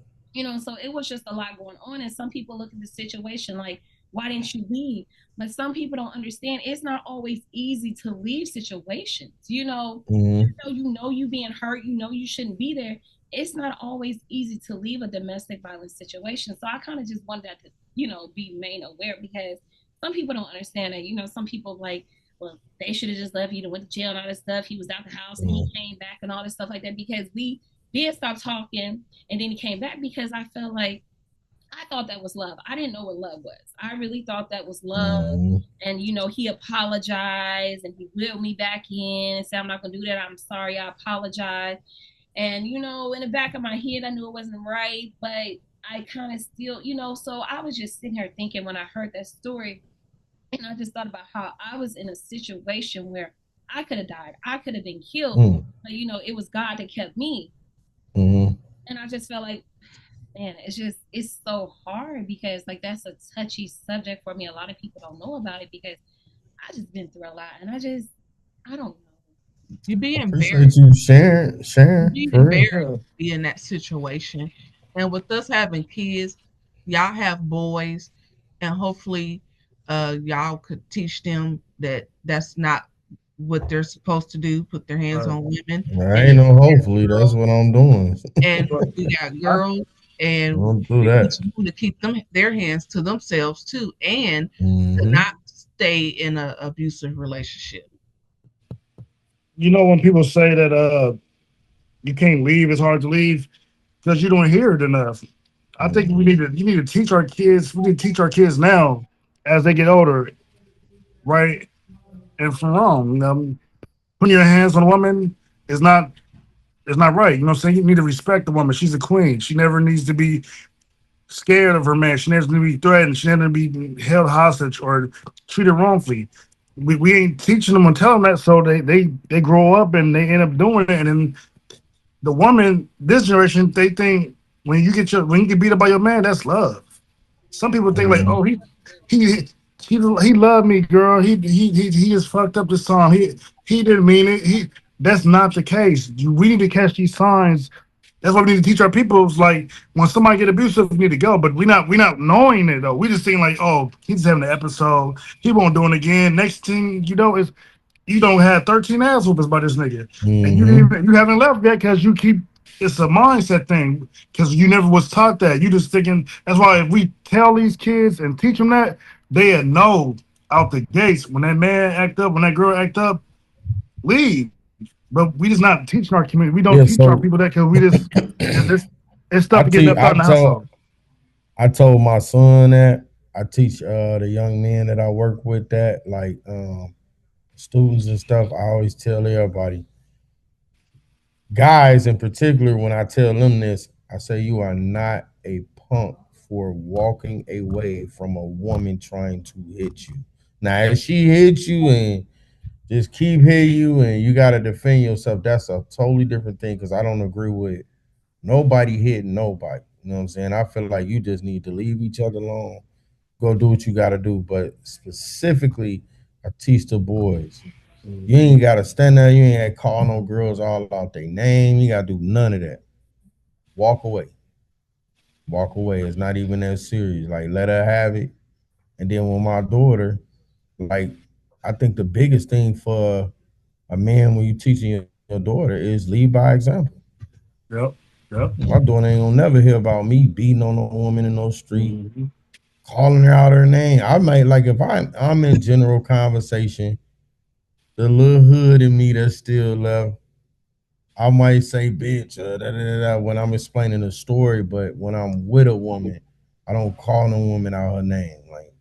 [SPEAKER 1] So it was just a lot going on. And some people look at the situation like, why didn't you leave? But some people don't understand. It's not always easy to leave situations. You you being hurt, you shouldn't be there. It's not always easy to leave a domestic violence situation. So I kind of just wanted that to, be made aware because some people don't understand that. Some people like, well, they should have just left you to went to jail and all this stuff. He was out the house and he came back and all this stuff like that because we did stop talking and then he came back because I felt like I thought that was love. I didn't know what love was. I really thought that was love. And, he apologized and he wheeled me back in and said, I'm not going to do that. I'm sorry. I apologize. And, in the back of my head, I knew it wasn't right, but I kind of still, so I was just sitting here thinking when I heard that story, and I just thought about how I was in a situation where I could have died. I could have been killed. But, it was God that kept me. And I just felt like, man, it's so hard because like that's a touchy subject for me. A lot of people don't know about it because I just been through a lot, and I don't know.
[SPEAKER 3] You be
[SPEAKER 4] Appreciate
[SPEAKER 3] embarrassed.
[SPEAKER 4] you sharing
[SPEAKER 3] Be
[SPEAKER 4] for real.
[SPEAKER 3] embarrassed to be in that situation. And with us having kids, y'all have boys, and hopefully, y'all could teach them that that's not what they're supposed to do. Put their hands on women.
[SPEAKER 4] I
[SPEAKER 3] And
[SPEAKER 4] ain't
[SPEAKER 3] if
[SPEAKER 4] no
[SPEAKER 3] you
[SPEAKER 4] hopefully.
[SPEAKER 3] got
[SPEAKER 4] That's
[SPEAKER 3] girls,
[SPEAKER 4] what I'm doing.
[SPEAKER 3] and we got
[SPEAKER 2] I,
[SPEAKER 3] girls, and
[SPEAKER 4] Don't do
[SPEAKER 3] we
[SPEAKER 4] that.
[SPEAKER 3] teach them to keep their hands to themselves too, and to
[SPEAKER 4] Hmm.
[SPEAKER 3] not stay in an abusive relationship.
[SPEAKER 2] when people say that you can't leave, it's hard to leave because you don't hear it enough. I think you need to teach our kids. We need to teach our kids now as they get older, right and from wrong. Putting your hands on a woman is not right. You know what I'm saying? You need to respect the woman. She's a queen. She never needs to be scared of her man. She never needs to be threatened. She never needs to be held hostage or treated wrongfully. We ain't teaching them and telling them that, so they grow up and they end up doing it. And then the woman, this generation, they think when you get beat up by your man, that's love. Some people think like, oh, he he loved me, girl. He just fucked up this song. He didn't mean it. That's not the case. We need to catch these signs. That's what we need to teach our people. It's like when somebody get abusive, we need to go. But we not knowing it though. We just think like, oh, he's having an episode. He won't do it again. Next thing you know is you don't have 13 ass whoopers by this nigga, and
[SPEAKER 4] Hmm.
[SPEAKER 2] you haven't left yet because you keep. It's a mindset thing because you never was taught that. You just thinking that's why if we tell these kids and teach them that they know out the gates when that man act up, when that girl act up, leave. But we just not teaching our community. We don't
[SPEAKER 4] Yeah.
[SPEAKER 2] teach our
[SPEAKER 4] So
[SPEAKER 2] people that because we just it's stuff
[SPEAKER 4] I
[SPEAKER 2] to get
[SPEAKER 4] te-
[SPEAKER 2] left out
[SPEAKER 4] I
[SPEAKER 2] in the
[SPEAKER 4] told
[SPEAKER 2] household.
[SPEAKER 4] I told my son that I teach the young men that I work with that like students and stuff. I always tell everybody, guys in particular, when I tell them this, I say you are not a punk for walking away from a woman trying to hit you. Now, if she hits you and just keep hitting you and you got to defend yourself, that's a totally different thing because I don't agree with nobody hitting nobody. You know what I'm saying? I feel like you just need to leave each other alone, go do what you got to do. But specifically, I teach the boys. You ain't gotta stand there. You ain't gotta call no girls all out their name. You gotta do none of that. Walk away. Walk away. It's not even that serious. Like let her have it. And then with my daughter, like I think the biggest thing for a man when you teaching your daughter is lead by example.
[SPEAKER 2] Yep, yep.
[SPEAKER 4] My daughter ain't gonna never hear about me beating on a woman in no street,
[SPEAKER 2] Mm-hmm.
[SPEAKER 4] calling her out her name. I might like if I'm in general conversation, the little hood in me that's still left. I might say bitch when I'm explaining a story, but when I'm with a woman, I don't call no woman out her name. Like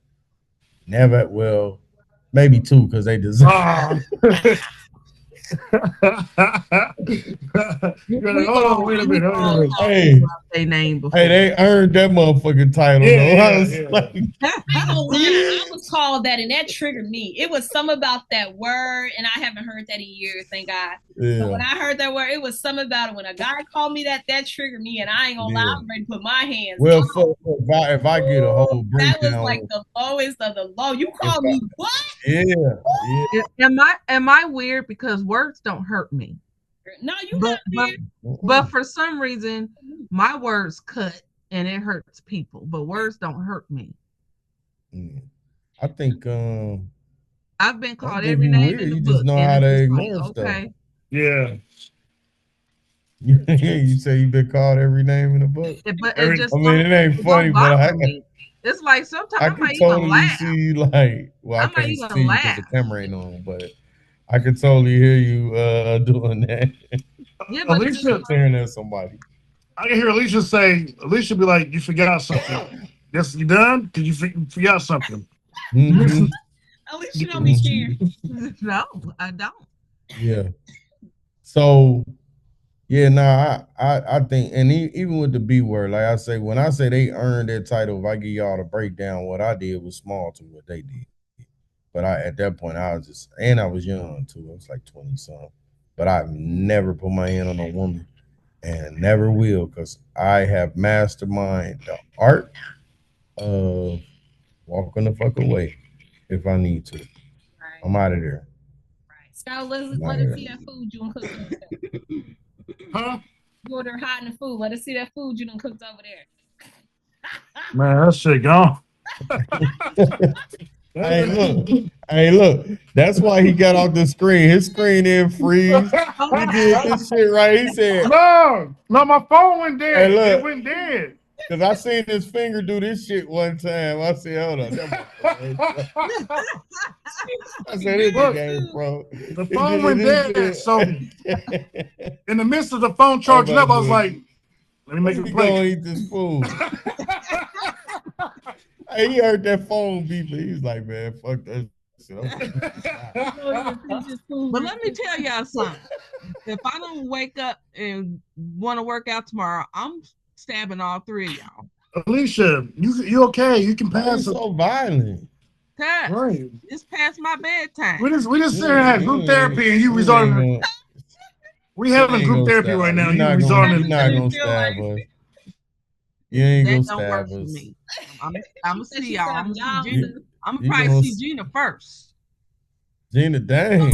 [SPEAKER 4] never. Well, maybe two because they deserve.
[SPEAKER 2] Ah. You're like, hold on, wait a
[SPEAKER 3] We
[SPEAKER 2] minute, wait a
[SPEAKER 3] all
[SPEAKER 2] minute.
[SPEAKER 3] called people
[SPEAKER 4] Hey,
[SPEAKER 3] out their name
[SPEAKER 4] hey,
[SPEAKER 3] before.
[SPEAKER 4] they earned that motherfucking title
[SPEAKER 2] Yeah,
[SPEAKER 4] though. I
[SPEAKER 2] yeah,
[SPEAKER 4] was
[SPEAKER 2] yeah.
[SPEAKER 4] like,
[SPEAKER 1] I ain't gonna lie, I was called that, and that triggered me. It was some about that word, and I haven't heard that in years, thank God. But when
[SPEAKER 4] yeah,
[SPEAKER 1] I heard that word, it was something about it. When a guy called me that, that triggered me, and I ain't gonna lie,
[SPEAKER 4] yeah.
[SPEAKER 1] I'm ready to put my hands
[SPEAKER 4] Well,
[SPEAKER 1] up.
[SPEAKER 4] if I get a whole
[SPEAKER 1] That was
[SPEAKER 4] breakdown,
[SPEAKER 1] like the lowest of the low. You
[SPEAKER 4] if
[SPEAKER 1] called
[SPEAKER 4] I
[SPEAKER 1] me what?
[SPEAKER 4] yeah, yeah.
[SPEAKER 3] Am I weird because words don't hurt me?
[SPEAKER 1] No, you not
[SPEAKER 3] But
[SPEAKER 4] Mm-mm.
[SPEAKER 3] for some reason my words cut and it hurts people, but words don't hurt me.
[SPEAKER 4] Mm. I think
[SPEAKER 3] I've been
[SPEAKER 4] I don't
[SPEAKER 3] called
[SPEAKER 4] think
[SPEAKER 3] every
[SPEAKER 4] you
[SPEAKER 3] name
[SPEAKER 4] weird.
[SPEAKER 3] in the
[SPEAKER 4] You just
[SPEAKER 3] book,
[SPEAKER 4] know
[SPEAKER 3] and
[SPEAKER 4] how
[SPEAKER 3] it's
[SPEAKER 4] to
[SPEAKER 3] just like,
[SPEAKER 4] ignore stuff.
[SPEAKER 3] okay.
[SPEAKER 2] Yeah.
[SPEAKER 4] You say you've been called every name in the book.
[SPEAKER 3] But it
[SPEAKER 2] Every
[SPEAKER 3] just
[SPEAKER 4] I mean, it ain't
[SPEAKER 3] it don't
[SPEAKER 4] funny, but
[SPEAKER 3] bother me. It's like sometimes
[SPEAKER 4] I
[SPEAKER 3] I
[SPEAKER 4] could
[SPEAKER 3] might even
[SPEAKER 4] totally
[SPEAKER 3] laugh.
[SPEAKER 4] see you like. Well, I
[SPEAKER 3] I might
[SPEAKER 4] can't
[SPEAKER 3] even
[SPEAKER 4] see you because the
[SPEAKER 3] laugh.
[SPEAKER 4] camera ain't on, but I could totally hear you doing that.
[SPEAKER 3] Yeah, but it's just
[SPEAKER 2] Alicia,
[SPEAKER 4] Staring at somebody.
[SPEAKER 2] I can hear Alicia say, Alicia be like, you forgot something. Yes, you done? Did you forgot something?
[SPEAKER 4] Hmm.
[SPEAKER 1] At least you don't be scared.
[SPEAKER 3] no, I don't.
[SPEAKER 4] Yeah. So yeah, nah, I think, and even with the B word, like I say, when I say they earned their title, if I give y'all the breakdown, what I did was small to what they did. But at that point, I was just, and I was young too. I was like 20 something. But I've never put my hand on a woman and never will because I have mastermind the art of walking the fuck away if I need to. I'm out of there.
[SPEAKER 1] Right. Scott, let us see that food you done cooked over there.
[SPEAKER 2] Huh?
[SPEAKER 1] You order hot in the food. Let us see that food you done cooked over there.
[SPEAKER 2] Man, that shit gone.
[SPEAKER 4] Hey, look. That's why he got off the screen. His screen didn't freeze. He did this shit right. He said,
[SPEAKER 2] No, my phone went dead.
[SPEAKER 4] Hey,
[SPEAKER 2] it went dead.
[SPEAKER 4] Because I seen his finger do this shit one time. I said, hold on. I said, it's the game, bro.
[SPEAKER 2] The phone went dead. So, in the midst of the phone charging up, I was like, let me make a plate.
[SPEAKER 4] Go eat this food. Hey, he heard that phone beeping. He's like, man, fuck that shit.
[SPEAKER 3] But let me tell y'all something. If I don't wake up and want to work out tomorrow, I'm stabbing all three of y'all.
[SPEAKER 2] Alicia, you okay? You can pass.
[SPEAKER 4] So violent.
[SPEAKER 3] Right. It's past my bedtime.
[SPEAKER 2] We just sitting here at group therapy and you resorting. We having group therapy right now. You resorting.
[SPEAKER 4] You're not gonna stab us. You ain't gonna stab us.
[SPEAKER 3] Me. I'm gonna see y'all. I'm gonna probably see Gina first.
[SPEAKER 4] Gina, dang.